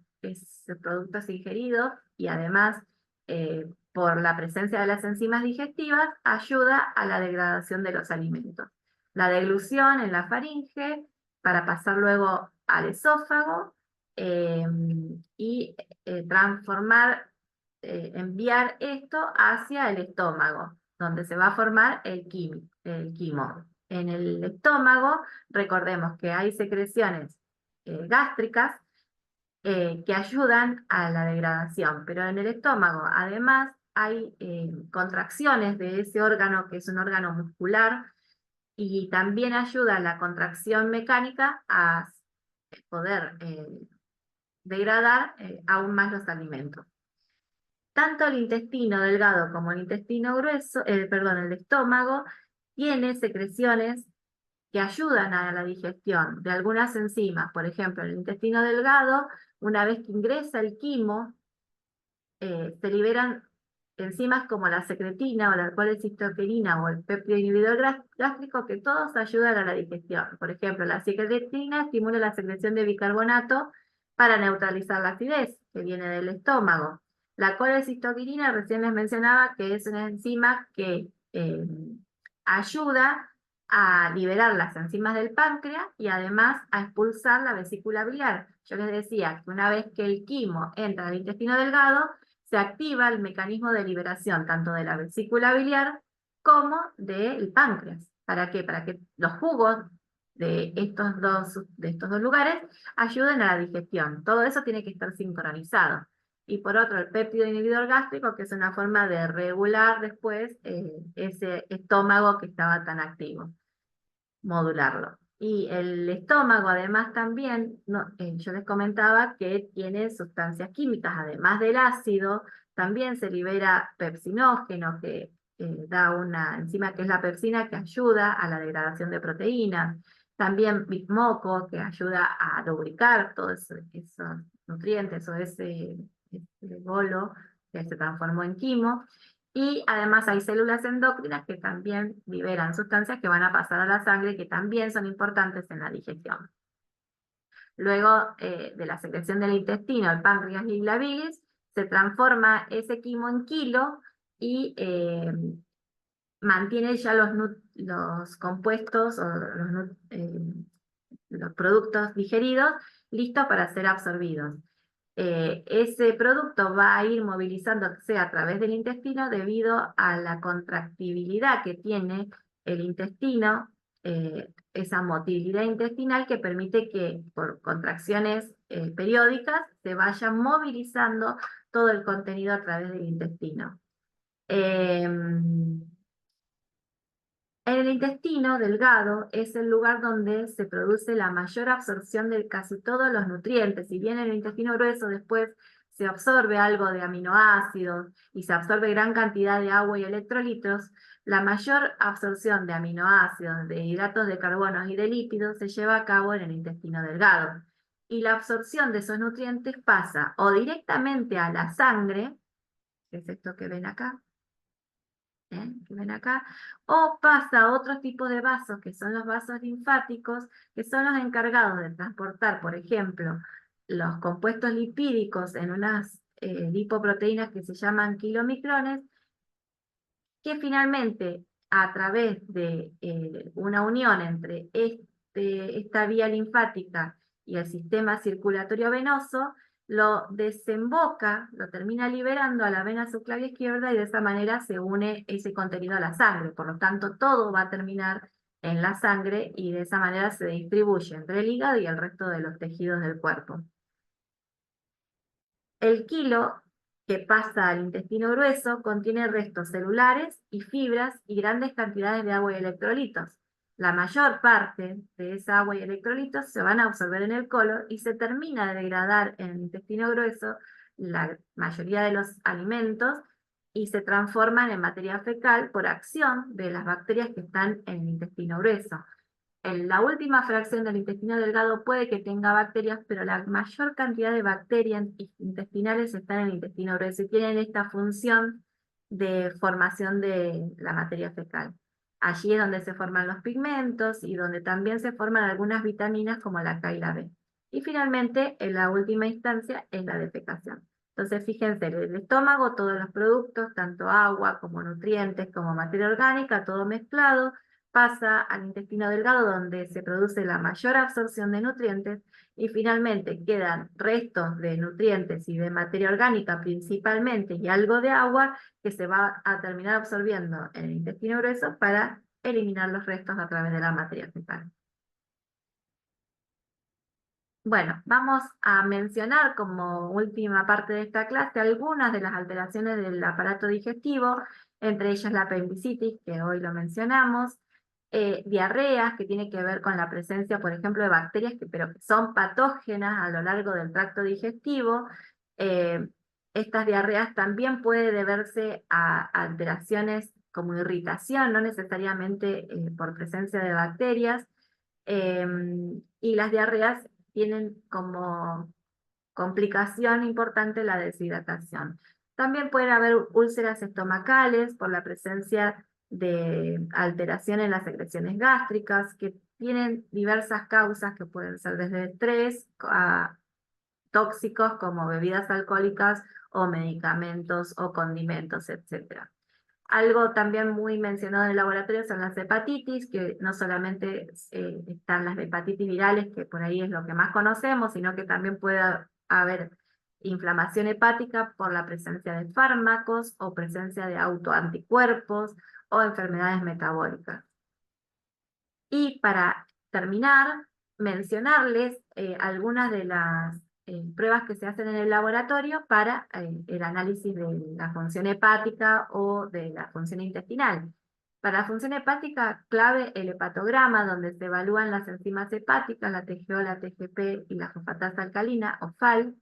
productos ingeridos, y además, por la presencia de las enzimas digestivas, ayuda a la degradación de los alimentos. La deglución en la faringe para pasar luego al esófago y transformar enviar esto hacia el estómago, donde se va a formar el quimo. En el estómago, recordemos que hay secreciones gástricas que ayudan a la degradación, pero en el estómago además hay contracciones de ese órgano que es un órgano muscular y también ayuda a la contracción mecánica a poder degradar aún más los alimentos. Tanto el intestino delgado como el intestino grueso, perdón, el estómago, tiene secreciones que ayudan a la digestión de algunas enzimas. Por ejemplo, el intestino delgado, una vez que ingresa el quimo, se liberan enzimas como la secretina o la colecistoquinina o el péptido inhibidor gástrico que todos ayudan a la digestión. Por ejemplo, la secretina estimula la secreción de bicarbonato para neutralizar la acidez que viene del estómago. La colecistoquinina recién les mencionaba que es una enzima que ayuda a liberar las enzimas del páncreas y además a expulsar la vesícula biliar. Yo les decía que una vez que el quimo entra al intestino delgado, se activa el mecanismo de liberación tanto de la vesícula biliar como del páncreas. ¿Para qué? Para que los jugos de estos dos lugares ayuden a la digestión. Todo eso tiene que estar sincronizado. Y por otro, el péptido inhibidor gástrico, que es una forma de regular después ese estómago que estaba tan activo, modularlo. Y el estómago además también, no, yo les comentaba que tiene sustancias químicas, además del ácido, también se libera pepsinógeno, que da una enzima que es la pepsina, que ayuda a la degradación de proteínas. También bismoco, que ayuda a lubricar todos esos nutrientes o ese bolo que se transformó en quimo. Y además hay células endocrinas que también liberan sustancias que van a pasar a la sangre y que también son importantes en la digestión. Luego de la secreción del intestino, el páncreas y la bilis, se transforma ese quimo en kilo y mantiene ya los compuestos o los productos digeridos listos para ser absorbidos. Ese producto va a ir movilizándose a través del intestino debido a la contractibilidad que tiene el intestino, esa motilidad intestinal que permite que por contracciones periódicas se vaya movilizando todo el contenido a través del intestino. En el intestino delgado es el lugar donde se produce la mayor absorción de casi todos los nutrientes. Si bien en el intestino grueso después se absorbe algo de aminoácidos y se absorbe gran cantidad de agua y electrolitos, la mayor absorción de aminoácidos, de hidratos de carbono y de lípidos se lleva a cabo en el intestino delgado. Y la absorción de esos nutrientes pasa o directamente a la sangre, que es esto que ven acá, que ven acá, o pasa a otro tipo de vasos, que son los vasos linfáticos, que son los encargados de transportar, por ejemplo, los compuestos lipídicos en unas lipoproteínas que se llaman kilomicrones, que finalmente, a través de una unión entre esta vía linfática y el sistema circulatorio venoso, lo desemboca, lo termina liberando a la vena subclavia izquierda y de esa manera se une ese contenido a la sangre. Por lo tanto, todo va a terminar en la sangre y de esa manera se distribuye entre el hígado y el resto de los tejidos del cuerpo. El kilo que pasa al intestino grueso contiene restos celulares y fibras y grandes cantidades de agua y electrolitos. La mayor parte de esa agua y electrolitos se van a absorber en el colon y se termina de degradar en el intestino grueso la mayoría de los alimentos y se transforman en materia fecal por acción de las bacterias que están en el intestino grueso. En la última fracción del intestino delgado puede que tenga bacterias, pero la mayor cantidad de bacterias intestinales están en el intestino grueso y tienen esta función de formación de la materia fecal. Allí es donde se forman los pigmentos y donde también se forman algunas vitaminas como la K y la B. Y finalmente, en la última instancia, es la defecación. Entonces, fíjense, en el estómago todos los productos, tanto agua como nutrientes, como materia orgánica, todo mezclado. pasa al intestino delgado donde se produce la mayor absorción de nutrientes y finalmente quedan restos de nutrientes y de materia orgánica principalmente y algo de agua que se va a terminar absorbiendo en el intestino grueso para eliminar los restos a través de la materia fecal. Bueno, vamos a mencionar como última parte de esta clase algunas de las alteraciones del aparato digestivo, entre ellas la apendicitis, que hoy lo mencionamos, diarreas, que tiene que ver con la presencia, por ejemplo, de bacterias, pero que son patógenas a lo largo del tracto digestivo. Eh, Estas diarreas también pueden deberse a alteraciones como irritación, no necesariamente por presencia de bacterias. Y las diarreas tienen como complicación importante la deshidratación. También pueden haber úlceras estomacales por la presencia de alteración en las secreciones gástricas, que tienen diversas causas que pueden ser desde estrés a tóxicos como bebidas alcohólicas o medicamentos o condimentos, etcétera. Algo también muy mencionado en el laboratorio son las hepatitis, que no solamente están las hepatitis virales, que por ahí es lo que más conocemos, sino que también puede haber inflamación hepática por la presencia de fármacos o presencia de autoanticuerpos o enfermedades metabólicas. Y para terminar, mencionarles algunas de las pruebas que se hacen en el laboratorio para el análisis de la función hepática o de la función intestinal. Para la función hepática, clave el hepatograma, donde se evalúan las enzimas hepáticas, la TGO, la TGP y la fosfatasa alcalina, o FAL,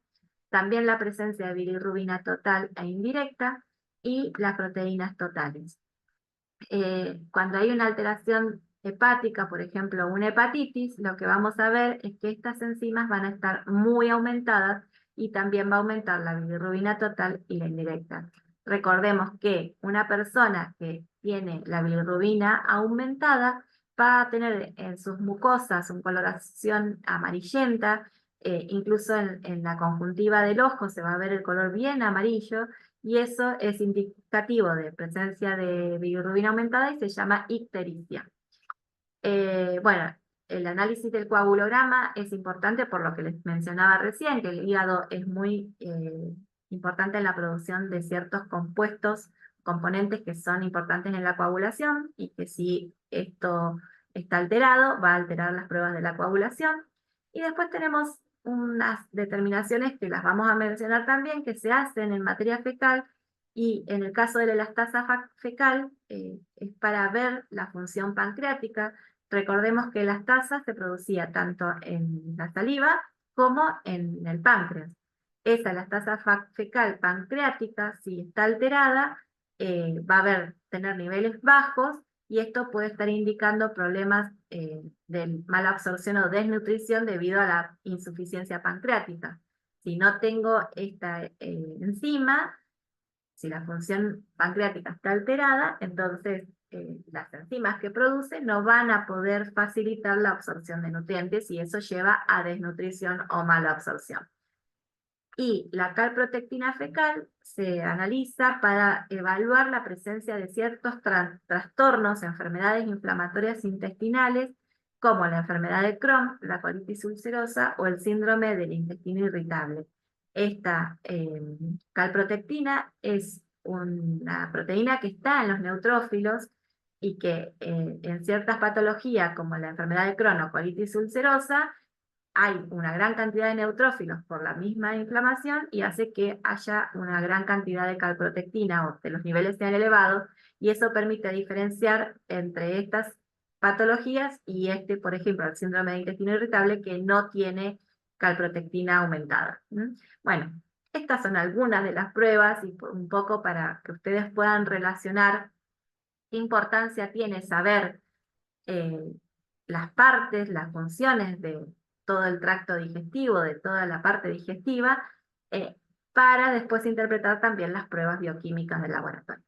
también la presencia de bilirrubina total e indirecta, y las proteínas totales. Cuando hay una alteración hepática, por ejemplo, una hepatitis, lo que vamos a ver es que estas enzimas van a estar muy aumentadas y también va a aumentar la bilirrubina total y la indirecta. Recordemos que una persona que tiene la bilirrubina aumentada va a tener en sus mucosas una coloración amarillenta, incluso en la conjuntiva del ojo se va a ver el color bien amarillo, y eso es indicativo de presencia de bilirrubina aumentada y se llama ictericia. Bueno, el análisis del coagulograma es importante por lo que les mencionaba recién, que el hígado es muy importante en la producción de ciertos compuestos, componentes que son importantes en la coagulación y que si esto está alterado va a alterar las pruebas de la coagulación. Y después tenemos unas determinaciones que las vamos a mencionar también, que se hacen en materia fecal, y en el caso de la elastasa fecal es para ver la función pancreática. Recordemos que la elastasa se producía tanto en la saliva como en el páncreas. Esa elastasa fecal pancreática, si está alterada, va a tener niveles bajos, y esto puede estar indicando problemas de mala absorción o desnutrición debido a la insuficiencia pancreática. Si no tengo esta enzima, si la función pancreática está alterada, entonces las enzimas que produce no van a poder facilitar la absorción de nutrientes y eso lleva a desnutrición o mala absorción. Y la calprotectina fecal se analiza para evaluar la presencia de ciertos trastornos, enfermedades inflamatorias intestinales, como la enfermedad de Crohn, la colitis ulcerosa o el síndrome del intestino irritable. Esta calprotectina es una proteína que está en los neutrófilos y que en ciertas patologías, como la enfermedad de Crohn o colitis ulcerosa, hay una gran cantidad de neutrófilos por la misma inflamación y hace que haya una gran cantidad de calprotectina o que los niveles sean elevados, y eso permite diferenciar entre estas patologías y por ejemplo, el síndrome de intestino irritable, que no tiene calprotectina aumentada. Bueno, estas son algunas de las pruebas y un poco para que ustedes puedan relacionar qué importancia tiene saber eh, las partes, las funciones de todo el tracto digestivo, de toda la parte digestiva, para después interpretar también las pruebas bioquímicas del laboratorio.